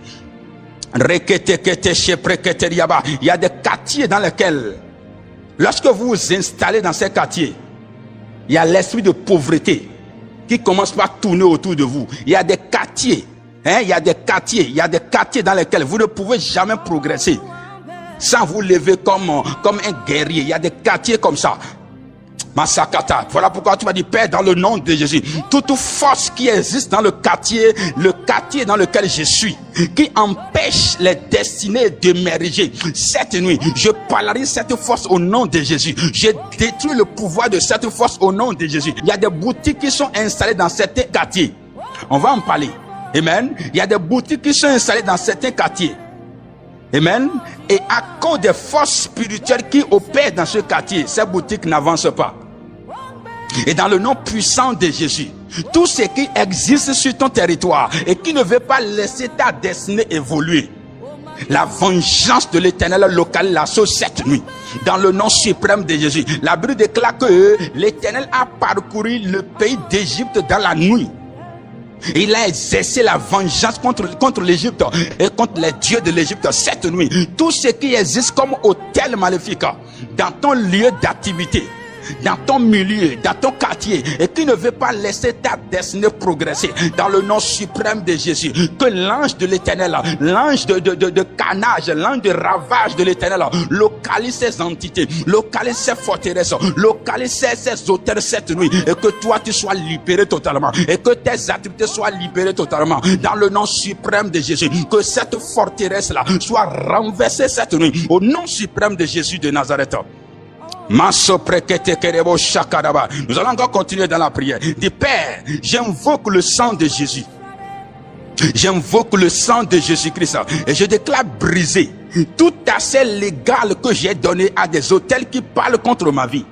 Il y a des quartiers dans lesquels, lorsque vous vous installez dans ces quartiers, il y a l'esprit de pauvreté qui commence par tourner autour de vous. Il y a des quartiers, il y a des quartiers dans lesquels vous ne pouvez jamais progresser sans vous lever comme un guerrier. Il y a des quartiers comme ça. Masakata. Voilà pourquoi tu vas dire, Père, dans le nom de Jésus, toute force qui existe dans le quartier dans lequel je suis, qui empêche les destinées d'émerger, cette nuit, je polarise cette force au nom de Jésus. Je détruis le pouvoir de cette force au nom de Jésus. Il y a des boutiques qui sont installées dans certains quartiers. On va en parler. Amen. Il y a des boutiques qui sont installées dans certains quartiers. Amen. Et à cause des forces spirituelles qui opèrent dans ce quartier, ces boutiques n'avancent pas. Et dans le nom puissant de Jésus, tout ce qui existe sur ton territoire et qui ne veut pas laisser ta destinée évoluer, la vengeance de l'Éternel local l'assaut cette nuit. Dans le nom suprême de Jésus, la Bible déclare que l'Éternel a parcouru le pays d'Égypte dans la nuit. Il a exercé la vengeance contre l'Égypte et contre les dieux de l'Égypte cette nuit. Tout ce qui existe comme autel maléfique dans ton lieu d'activité, dans ton milieu, dans ton quartier, et qui ne veut pas laisser ta destinée progresser, dans le nom suprême de Jésus, que l'ange de l'Éternel, l'ange de carnage, l'ange de ravage de l'Éternel, localise ces entités, localise ces forteresses, localise ces auteurs cette nuit, et que toi tu sois libéré totalement, et que tes attributs soient libérés totalement, dans le nom suprême de Jésus, que cette forteresse-là soit renversée cette nuit, au nom suprême de Jésus de Nazareth. Nous allons encore continuer dans la prière. Dis, Père, j'invoque le sang de Jésus. J'invoque le sang de Jésus-Christ et je déclare briser tout accès légal que j'ai donné à des autels qui parlent contre ma vie.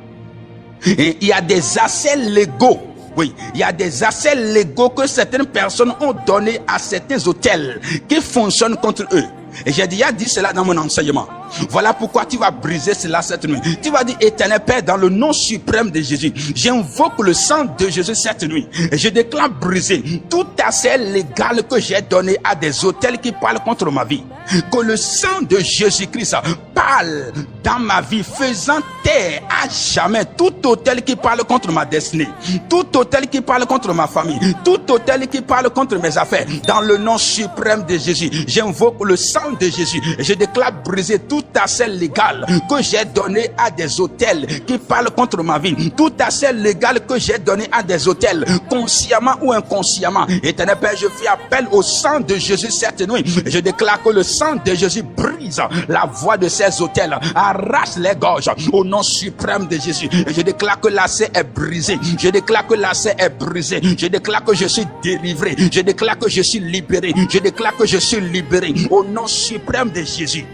Et il y a des accès légaux. Oui, il y a des accès légaux que certaines personnes ont donné à certains autels qui fonctionnent contre eux. Et j'ai déjà dit cela dans mon enseignement. Voilà pourquoi tu vas briser cela cette nuit. Tu vas dire, Éternel Père, dans le nom suprême de Jésus, j'invoque le sang de Jésus cette nuit. Et je déclare briser tout accès légal que j'ai donné à des autels qui parlent contre ma vie. Que le sang de Jésus-Christ parle dans ma vie, faisant taire à jamais tout autel qui parle contre ma destinée, tout autel qui parle contre ma famille, tout autel qui parle contre mes affaires. Dans le nom suprême de Jésus, j'invoque le sang de Jésus et je déclare briser tout accès légal que j'ai donné à des autels qui parlent contre ma vie, tout accès légal que j'ai donné à des autels, consciemment ou inconsciemment. Éternel Père, je fais appel au sang de Jésus cette nuit. Je déclare que le sang de Jésus brise la voie de ces autels, arrache les gorges au nom suprême de Jésus. Et je déclare que l'accès est brisé. Je déclare que l'accès est brisé. Je déclare que je suis délivré. Je déclare que je suis libéré. Je déclare que je suis libéré au nom suprême de Jésus.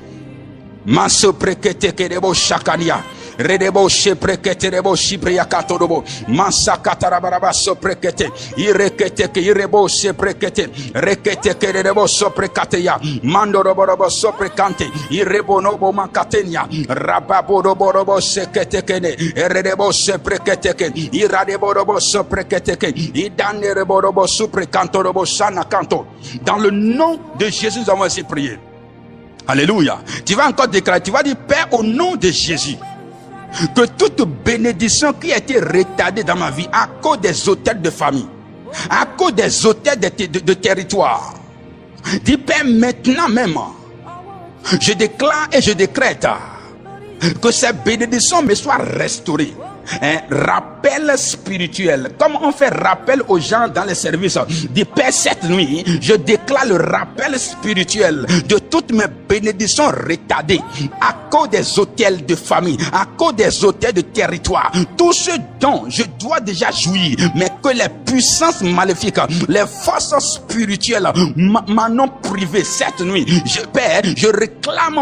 Maso prekete kerebo shakania. Redebo sheprekete rebo shibria katorobo. Masa katarabaraba soprekete. Irekete ke irebo sheprekete. Rekete kerebo soprekateya. Mandorobo soprekante. Irebo nobo makatenya. Rababo robo sekete kene. Redebo sheprekete ke. Iradebo robo soprekete ke. Idane rebo robo soprekanto robo sana kanto. Dans le nom de Jésus, nous avons ainsi prié. Alléluia. Tu vas encore déclarer, tu vas dire, Père, au nom de Jésus, que toute bénédiction qui a été retardée dans ma vie à cause des autels de famille, à cause des autels de territoire, dis, Père, maintenant même, je déclare et je décrète que ces bénédictions me soient restaurées. Un rappel spirituel, comme on fait rappel aux gens dans les services. Dis, Père, cette nuit, je déclare le rappel spirituel de toutes mes bénédictions retardées à cause des autels de famille, à cause des autels de territoire, tout ce dont je dois déjà jouir, mais que les puissances maléfiques, les forces spirituelles m'en ont privé cette nuit. Père, je réclame,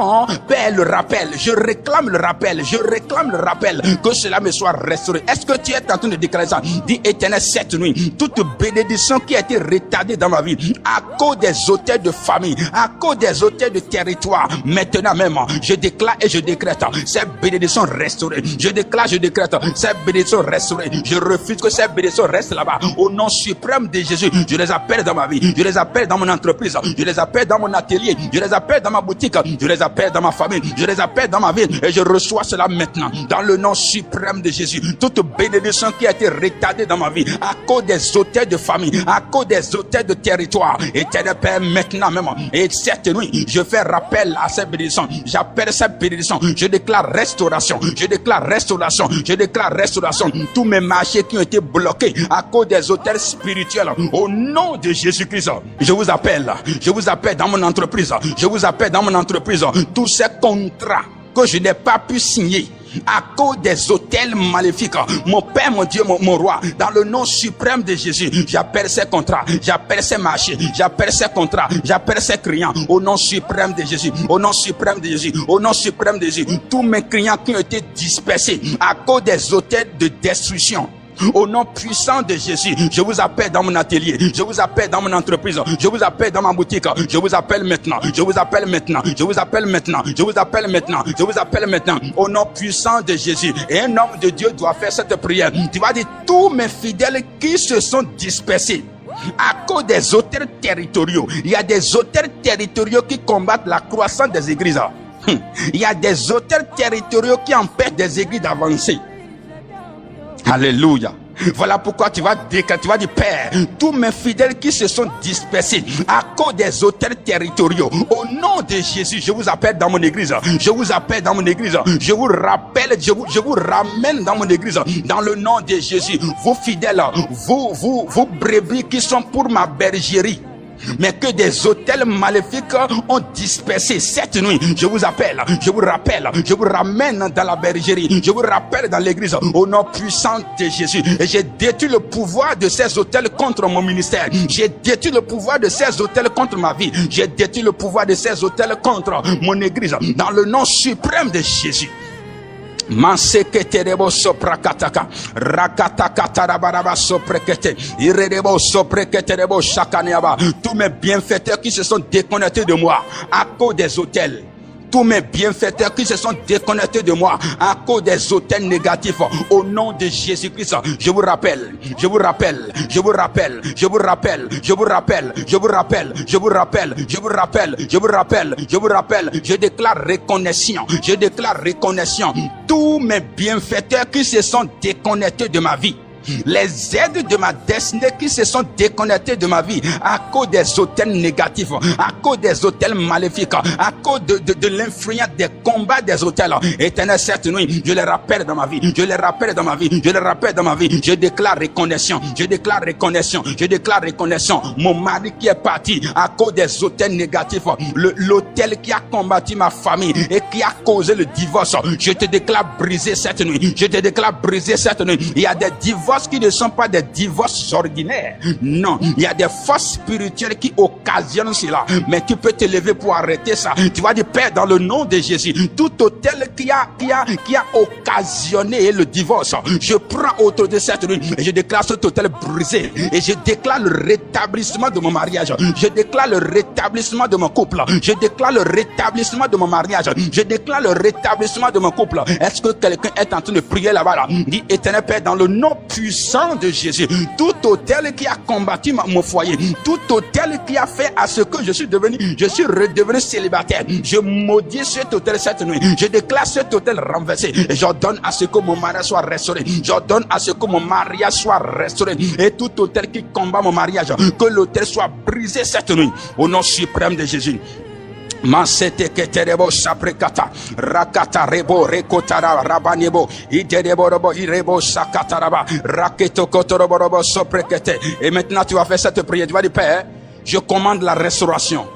Père, le rappel, je réclame le rappel, je réclame le rappel, que cela me soit restauré. Est-ce que tu es en train de déclarer ça? Dis, Éternel, cette nuit, toute bénédiction qui a été retardée dans ma vie à cause des autels de famille, à cause des autels de territoire, maintenant même, je déclare et je décrète ces bénédictions restaurées. Je déclare, je décrète ces bénédictions restaurées. Je refuse que ces bénédictions restent là-bas. Au nom suprême de Jésus, je les appelle dans ma vie, je les appelle dans mon entreprise, je les appelle dans mon atelier, je les appelle dans ma boutique, je les appelle dans ma famille, je les appelle dans ma ville et je reçois cela maintenant dans le nom suprême de Jésus. Toute bénédiction qui a été retardée dans ma vie à cause des autels de famille, à cause des autels de territoire, Éternel Père, maintenant même, et cette nuit, je fais rappel à ces bénédictions. J'appelle ces bénédictions. Je déclare restauration. Je déclare restauration. Je déclare restauration. Tous mes marchés qui ont été bloqués à cause des autels spirituels, au nom de Jésus-Christ, je vous appelle. Je vous appelle dans mon entreprise. Je vous appelle dans mon entreprise. Tous ces contrats que je n'ai pas pu signer à cause des autels maléfiques, mon Père, mon Dieu, mon roi, dans le nom suprême de Jésus, j'appelle ces contrats, j'appelle ces marchés, j'appelle ces contrats, j'appelle ces clients, au nom suprême de Jésus, au nom suprême de Jésus, au nom suprême de Jésus. Tous mes clients qui ont été dispersés à cause des autels de destruction, au nom puissant de Jésus, je vous appelle dans mon atelier, je vous appelle dans mon entreprise, je vous appelle dans ma boutique, je vous appelle maintenant, je vous appelle maintenant, je vous appelle maintenant, je vous appelle maintenant, je vous appelle maintenant, au nom puissant de Jésus. Et un homme de Dieu doit faire cette prière. Tu vas dire, tous mes fidèles qui se sont dispersés à cause des autels territoriaux. Il y a des autels territoriaux qui combattent la croissance des églises. Il y a des autels territoriaux qui empêchent des églises d'avancer. Alléluia. Voilà pourquoi tu vas dire, Père, tous mes fidèles qui se sont dispersés à cause des autels territoriaux, au nom de Jésus, je vous appelle dans mon église. Je vous appelle dans mon église. Je vous rappelle, je vous ramène dans mon église. Dans le nom de Jésus, vos fidèles, vos brebis qui sont pour ma bergerie, mais que des autels maléfiques ont dispersé cette nuit. Je vous appelle, je vous rappelle, je vous ramène dans la bergerie, je vous rappelle dans l'église au nom puissant de Jésus. Et j'ai détruit le pouvoir de ces autels contre mon ministère. J'ai détruit le pouvoir de ces autels contre ma vie. J'ai détruit le pouvoir de ces autels contre mon église dans le nom suprême de Jésus. Manseketerebo soprakataka rakataka tarabaraba soprekete irerebo sopreketerebo chakaniaba. Tous mes bienfaiteurs qui se sont déconnectés de moi à cause des autels, tous mes bienfaiteurs qui se sont déconnectés de moi à cause des autels négatifs, au nom de Jésus-Christ, je vous rappelle, je vous rappelle, je vous rappelle, je vous rappelle, je vous rappelle, je vous rappelle, je vous rappelle, je vous rappelle, je vous rappelle, je vous rappelle, je déclare reconnaissance, je déclare reconnaissance. Tous mes bienfaiteurs qui se sont déconnectés de ma vie, les aides de ma destinée qui se sont déconnectées de ma vie à cause des autels négatifs, à cause des autels maléfiques, à cause de l'influence des combats des autels. Éternel, cette nuit, je les rappelle dans ma vie, je les rappelle dans ma vie, je les rappelle dans ma vie. Je déclare reconnaissance, je déclare reconnaissance, je déclare reconnaissance. Mon mari qui est parti à cause des autels négatifs, l'autel qui a combattu ma famille et qui a causé le divorce, je te déclare brisé cette nuit, je te déclare brisé cette nuit. Il y a des divorces qui ne sont pas des divorces ordinaires. Non, il y a des forces spirituelles qui occasionnent cela. Mais tu peux te lever pour arrêter ça. Tu vas dire, Père, dans le nom de Jésus, tout autel qui a occasionné le divorce, je prends autour de cette nuit et je déclare cet autel brisé. Et je déclare le rétablissement de mon mariage. Je déclare le rétablissement de mon couple. Je déclare le rétablissement de mon mariage. Je déclare le rétablissement de mon couple. Est-ce que quelqu'un est en train de prier là-bas là? Dis, Éternel Père, dans le nom puissant de Jésus, tout autel qui a combattu mon foyer, tout autel qui a fait à ce que je suis redevenu célibataire, je maudis cet autel cette nuit. Je déclare cet autel renversé et j'ordonne à ce que mon mariage soit restauré. J'ordonne à ce que mon mariage soit restauré. Et tout autel qui combat mon mariage, que l'autel soit brisé cette nuit au nom suprême de Jésus. Mansete keterebo saprekata rakata rebo rekotara rabanebo iderebo robo irebo sakataraba raketo kotorobo robo soprekete. Et maintenant tu vas faire cette prière, tu vas dire, Père, je commande la restauration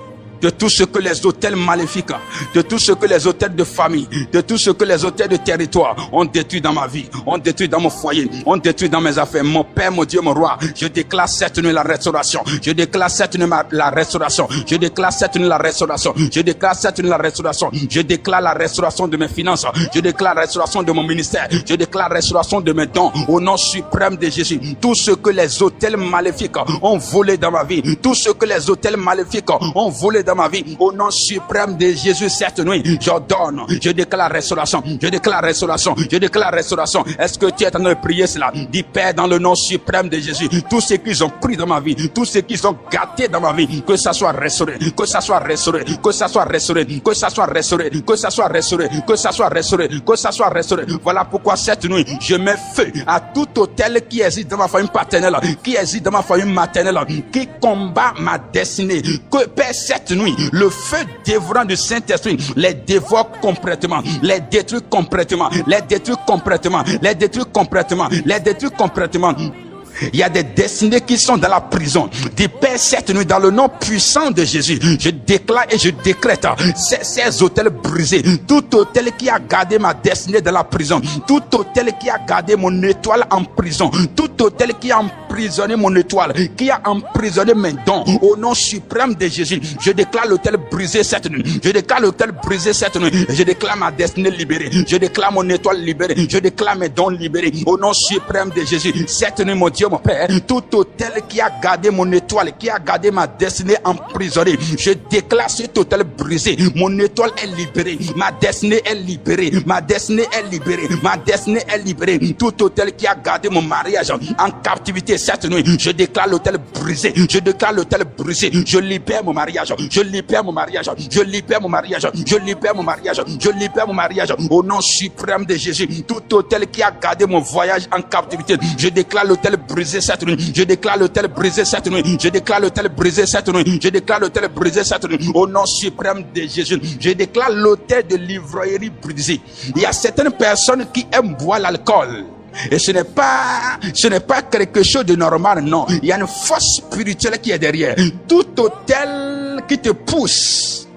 de tout ce que les autels maléfiques, de tout ce que les autels de famille, de tout ce que les autels de territoire ont détruit dans ma vie, ont détruit dans mon foyer, ont détruit dans mes affaires. Mon Père, mon Dieu, mon roi, je déclare cette nuit la restauration. Je déclare cette nuit la restauration. Je déclare cette nuit la restauration. Je déclare cette nuit la restauration. Je déclare la restauration de mes finances. Je déclare la restauration de mon ministère. Je déclare la restauration de mes dons au nom suprême de Jésus. Tout ce que les autels maléfiques ont volé dans ma vie, tout ce que les autels maléfiques ont volé dans ma vie, au nom suprême de Jésus, cette nuit, j'ordonne, je déclare restauration, je déclare restauration, je déclare restauration. Est-ce que tu es en train de prier cela? Dis, Père, dans le nom suprême de Jésus, tout ce qu'ils ont pris dans ma vie, tout ce qu'ils ont gâté dans ma vie, que ça soit restauré, que ça soit restauré, que ça soit restauré, que ça soit restauré, que ça soit restauré, que ça soit restauré, que ça soit restauré. Voilà pourquoi cette nuit, je mets feu à tout autel qui existe dans ma famille paternelle, qui existe dans ma famille maternelle, qui combat ma destinée. Que Père, cette nuit, le feu dévorant du Saint-Esprit les dévore complètement, les détruit complètement, les détruit complètement, les détruit complètement, les détruit complètement. Il y a des destinées qui sont dans la prison. Des pères, cette nuit, dans le nom puissant de Jésus, je déclare et je décrète ces hôtels brisés. Tout hôtel qui a gardé ma destinée dans la prison, tout hôtel qui a gardé mon étoile en prison, tout hôtel qui a emprisonné mon étoile, qui a emprisonné mes dons, au nom suprême de Jésus, je déclare l'hôtel brisé cette nuit. Je déclare l'hôtel brisé cette nuit. Je déclare ma destinée libérée. Je déclare mon étoile libérée. Je déclare mes dons libérés, au nom suprême de Jésus. Cette nuit, mon Dieu, mon Père, tout hôtel qui a gardé mon étoile, qui a gardé ma destinée emprisonnée, je déclare cet hôtel brisé. Mon étoile est libérée, ma destinée est libérée, ma destinée est libérée, ma destinée est libérée. Tout hôtel qui a gardé mon mariage, en captivité cette nuit. Je déclare l'autel brisé. Je déclare l'autel brisé. Je libère mon mariage. Je libère mon mariage. Je libère mon mariage. Je libère mon mariage. Je libère mon mariage. Au nom suprême de Jésus. Tout autel qui a gardé mon voyage en captivité. Je déclare l'autel brisé cette nuit. Je déclare l'autel brisé cette nuit. Je déclare l'autel brisé cette nuit. Je déclare l'autel brisé cette nuit. Au nom suprême de Jésus. Je déclare l'autel de l'ivrognerie brisé. Il y a certaines personnes qui aiment boire l'alcool. Et ce n'est pas quelque chose de normal, non. Il y a une force spirituelle qui est derrière. Tout autel qui te pousse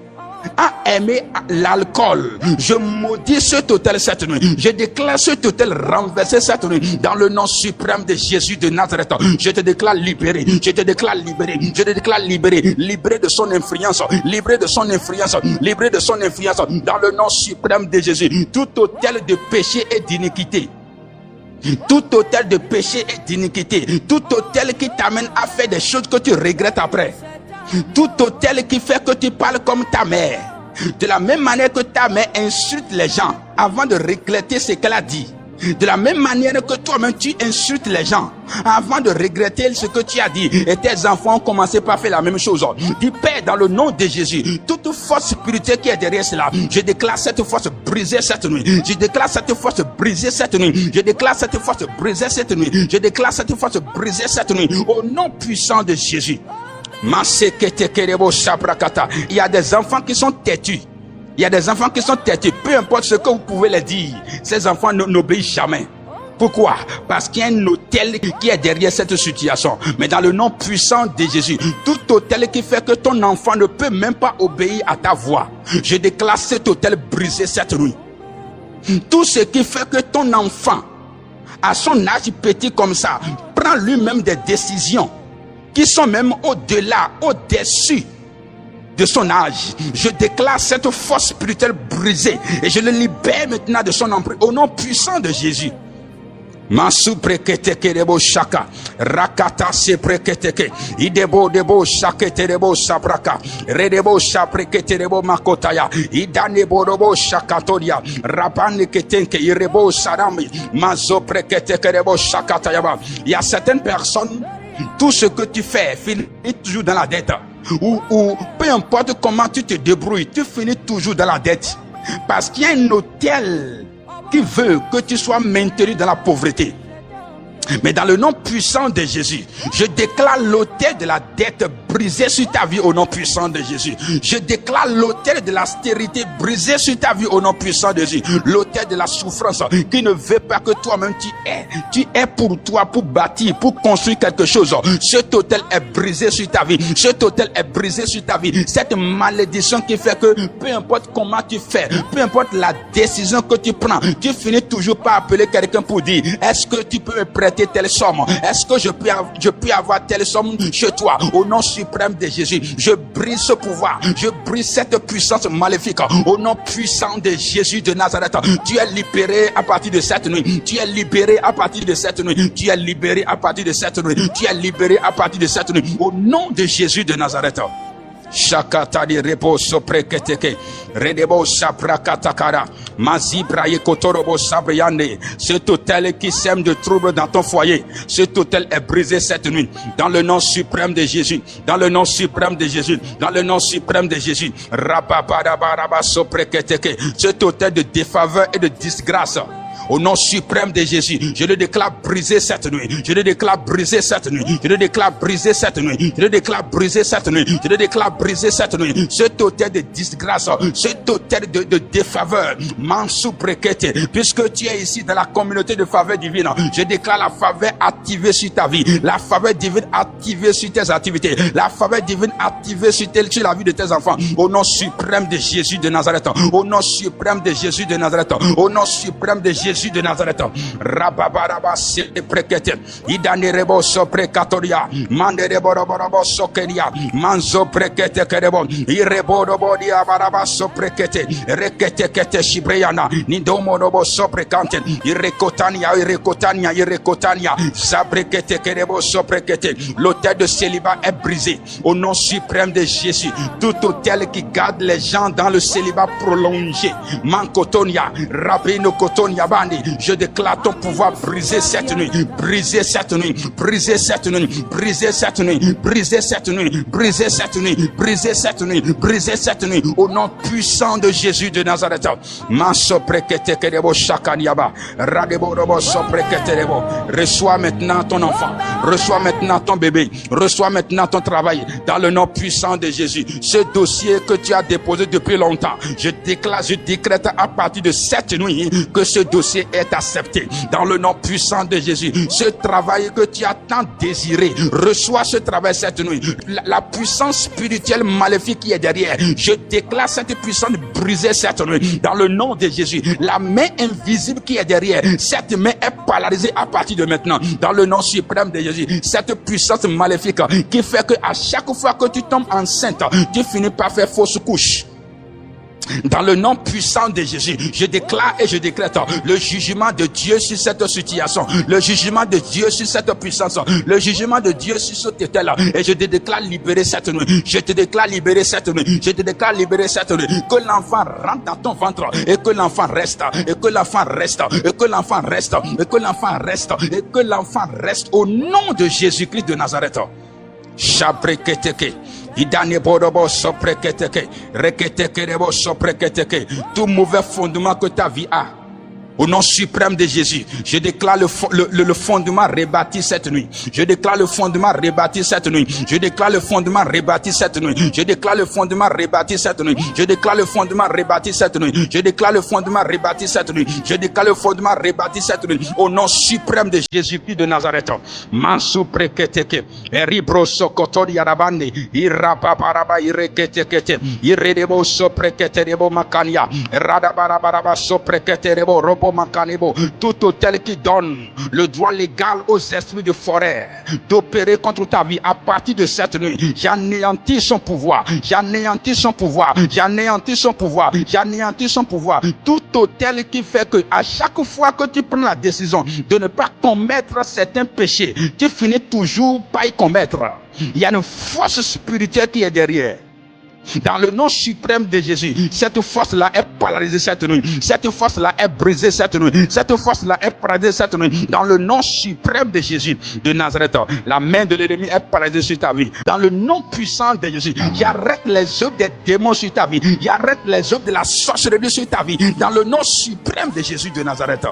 à aimer l'alcool, je maudis cet autel cette nuit. Je déclare cet autel renversé cette nuit dans le nom suprême de Jésus de Nazareth. Je te déclare libéré. Je te déclare libéré. Je te déclare libéré. Libéré de son influence. Libéré de son influence. Libéré de son influence dans le nom suprême de Jésus. Tout autel de péché et d'iniquité. Tout autel de péché et d'iniquité. Tout autel qui t'amène à faire des choses que tu regrettes après. Tout autel qui fait que tu parles comme ta mère. De la même manière que ta mère insulte les gens avant de regretter ce qu'elle a dit. De la même manière que toi-même tu insultes les gens avant de regretter ce que tu as dit. Et tes enfants ont commencé par faire la même chose. Dis Père, dans le nom de Jésus, toute force spirituelle qui est derrière cela, je déclare cette force brisée cette nuit. Je déclare cette force brisée cette nuit. Je déclare cette force brisée cette nuit. Je déclare cette force brisée cette nuit. Au nom puissant de Jésus. Il y a des enfants qui sont têtus. Il y a des enfants qui sont têtus. Peu importe ce que vous pouvez leur dire, ces enfants n'obéissent jamais. Pourquoi? Parce qu'il y a un autel qui est derrière cette situation. Mais dans le nom puissant de Jésus, tout autel qui fait que ton enfant ne peut même pas obéir à ta voix, je déclare cet autel brisé cette nuit. Tout ce qui fait que ton enfant, à son âge petit comme ça, prend lui-même des décisions qui sont même au-delà, au-dessus de son âge. Je déclare cette force spirituelle brisée et je le libère maintenant de son emprise au nom puissant de Jésus. Masu prekete kerebo shaka rakata se prekete idebo debo shakete debo sabraka redebo shaprekete debo makotaya idanebo debo shakatoria rabane ketenke irebo sarami mazo prekete kerebo shakatayaba. Il y a certaines personnes, tout ce que tu fais finit toujours dans la dette. Ou peu importe comment tu te débrouilles, tu finis toujours dans la dette. Parce qu'il y a un autel qui veut que tu sois maintenu dans la pauvreté. Mais dans le nom puissant de Jésus, je déclare l'autel de la dette brisé sur ta vie au nom puissant de Jésus. Je déclare l'autel de l'austérité brisé sur ta vie au nom puissant de Jésus. L'autel de la souffrance qui ne veut pas que toi-même tu es pour toi, pour bâtir, pour construire quelque chose. Cet autel est brisé sur ta vie. Cet autel est brisé sur ta vie. Cette malédiction qui fait que peu importe comment tu fais, peu importe la décision que tu prends, tu finis toujours par appeler quelqu'un pour dire, est-ce que tu peux me prêter telle somme? Est-ce que je peux avoir telle somme chez toi? Au nom suprême de Jésus, je brise ce pouvoir, je brise cette puissance maléfique. Au nom puissant de Jésus de Nazareth, tu es libéré à partir de cette nuit. Tu es libéré à partir de cette nuit. Tu es libéré à partir de cette nuit. Tu es libéré à partir de cette nuit. Au nom de Jésus de Nazareth. Shakata di reposo preketeke redebo saprakatakara mazibra yekotorobo sabriane. Cet autel qui sème de troubles dans ton foyer, cet autel est brisé cette nuit dans le nom suprême de Jésus, dans le nom suprême de Jésus, dans le nom suprême de Jésus. Rababaraba sopreketeke. Cet autel de défaveur et de disgrâce, au nom suprême de Jésus, je le déclare brisé cette nuit. Je le déclare brisé cette nuit. Je le déclare brisé cette nuit. Je le déclare brisé cette nuit. Je le déclare brisé cette nuit. Cet autel de disgrâce, cet autel de défaveur, Mansou Prekete, puisque tu es ici dans la communauté de faveur divine, je déclare la faveur activée sur ta vie, la faveur divine activée sur tes activités, la faveur divine activée sur la vie de tes enfants. Au nom suprême de Jésus de Nazareth. Au nom suprême de Jésus de Nazareth. Au nom suprême de Jésus de Nazareth. Rababaraba se prekete idanerebo so prekatoria manderebo robo sokeria manzo prekete kerebo irebo robo dia baraba so prekete rekete kete shibreyana nindomo robo so prekante irekotania sabrekete kerebo so prekete. L'autel de célibat est brisé au nom suprême de Jésus. Tout autel qui garde les gens dans le célibat prolongé, mankotonia rabino kotonia ban Je déclare ton pouvoir briser cette nuit, briser cette nuit, briser cette nuit, briser cette nuit, briser cette nuit, briser cette nuit, briser cette nuit, briser cette nuit, au nom puissant de Jésus de Nazareth. Reçois maintenant ton enfant, reçois maintenant ton bébé, reçois maintenant ton travail dans le nom puissant de Jésus. Ce dossier que tu as déposé depuis longtemps, je déclare, je décrète à partir de cette nuit que ce dossier est accepté dans le nom puissant de Jésus. Ce travail que tu as tant désiré, reçois ce travail cette nuit. La puissance spirituelle maléfique qui est derrière, je déclare cette puissance brisée cette nuit dans le nom de Jésus. La main invisible qui est derrière, cette main est paralysée à partir de maintenant dans le nom suprême de Jésus. Cette puissance maléfique qui fait que à chaque fois que tu tombes enceinte, tu finis par faire fausse couche. Dans le nom puissant de Jésus, je déclare et je décrète le jugement de Dieu sur cette situation, le jugement de Dieu sur cette puissance, le jugement de Dieu sur ce tétel, et je te déclare libérer cette nuit. Je te déclare libérer cette nuit. Je te déclare libérer cette nuit. Que l'enfant rentre dans ton ventre et que l'enfant reste, et que l'enfant reste, et que l'enfant reste, et que l'enfant reste, et que l'enfant reste au nom de Jésus-Christ de Nazareth. Chabreketeke. Idane borobo sopreketeke. Reketeke rebo sopreketeke. Tout mauvais fondement que ta vie a, au nom suprême de Jésus, je déclare le fondement rebâti cette nuit. Je déclare le fondement rebâti cette nuit. Je déclare le fondement rebâti cette nuit. Je déclare le fondement rebâti cette nuit. Je déclare le fondement rebâti cette nuit. Je déclare le fondement rebâti cette nuit. Je déclare le fondement rebâti cette nuit. Au nom suprême de Jésus-Christ de Nazareth. Mansu preketeke. Eribro sokotori arabande. Irapaparaba ireketeke. Iredebo sopreketerebo makania. Radabarabaraba sopreketerebo robo. Tout hôtel qui donne le droit légal aux esprits de forêt d'opérer contre ta vie à partir de cette nuit, j'anéantis son pouvoir, j'anéantis son pouvoir, j'anéantis son pouvoir, j'anéantis son pouvoir. Tout hôtel qui fait que à chaque fois que tu prends la décision de ne pas commettre certains péchés, tu finis toujours par y commettre. Il y a une force spirituelle qui est derrière. Dans le nom suprême de Jésus, cette force-là est paralysée cette nuit. Cette force-là est brisée cette nuit. Cette force-là est paralysée cette nuit. Dans le nom suprême de Jésus de Nazareth, la main de l'ennemi est paralysée sur ta vie. Dans le nom puissant de Jésus, j'arrête les œuvres des démons sur ta vie. J'arrête les œuvres de la sorcellerie sur ta vie. Dans le nom suprême de Jésus de Nazareth.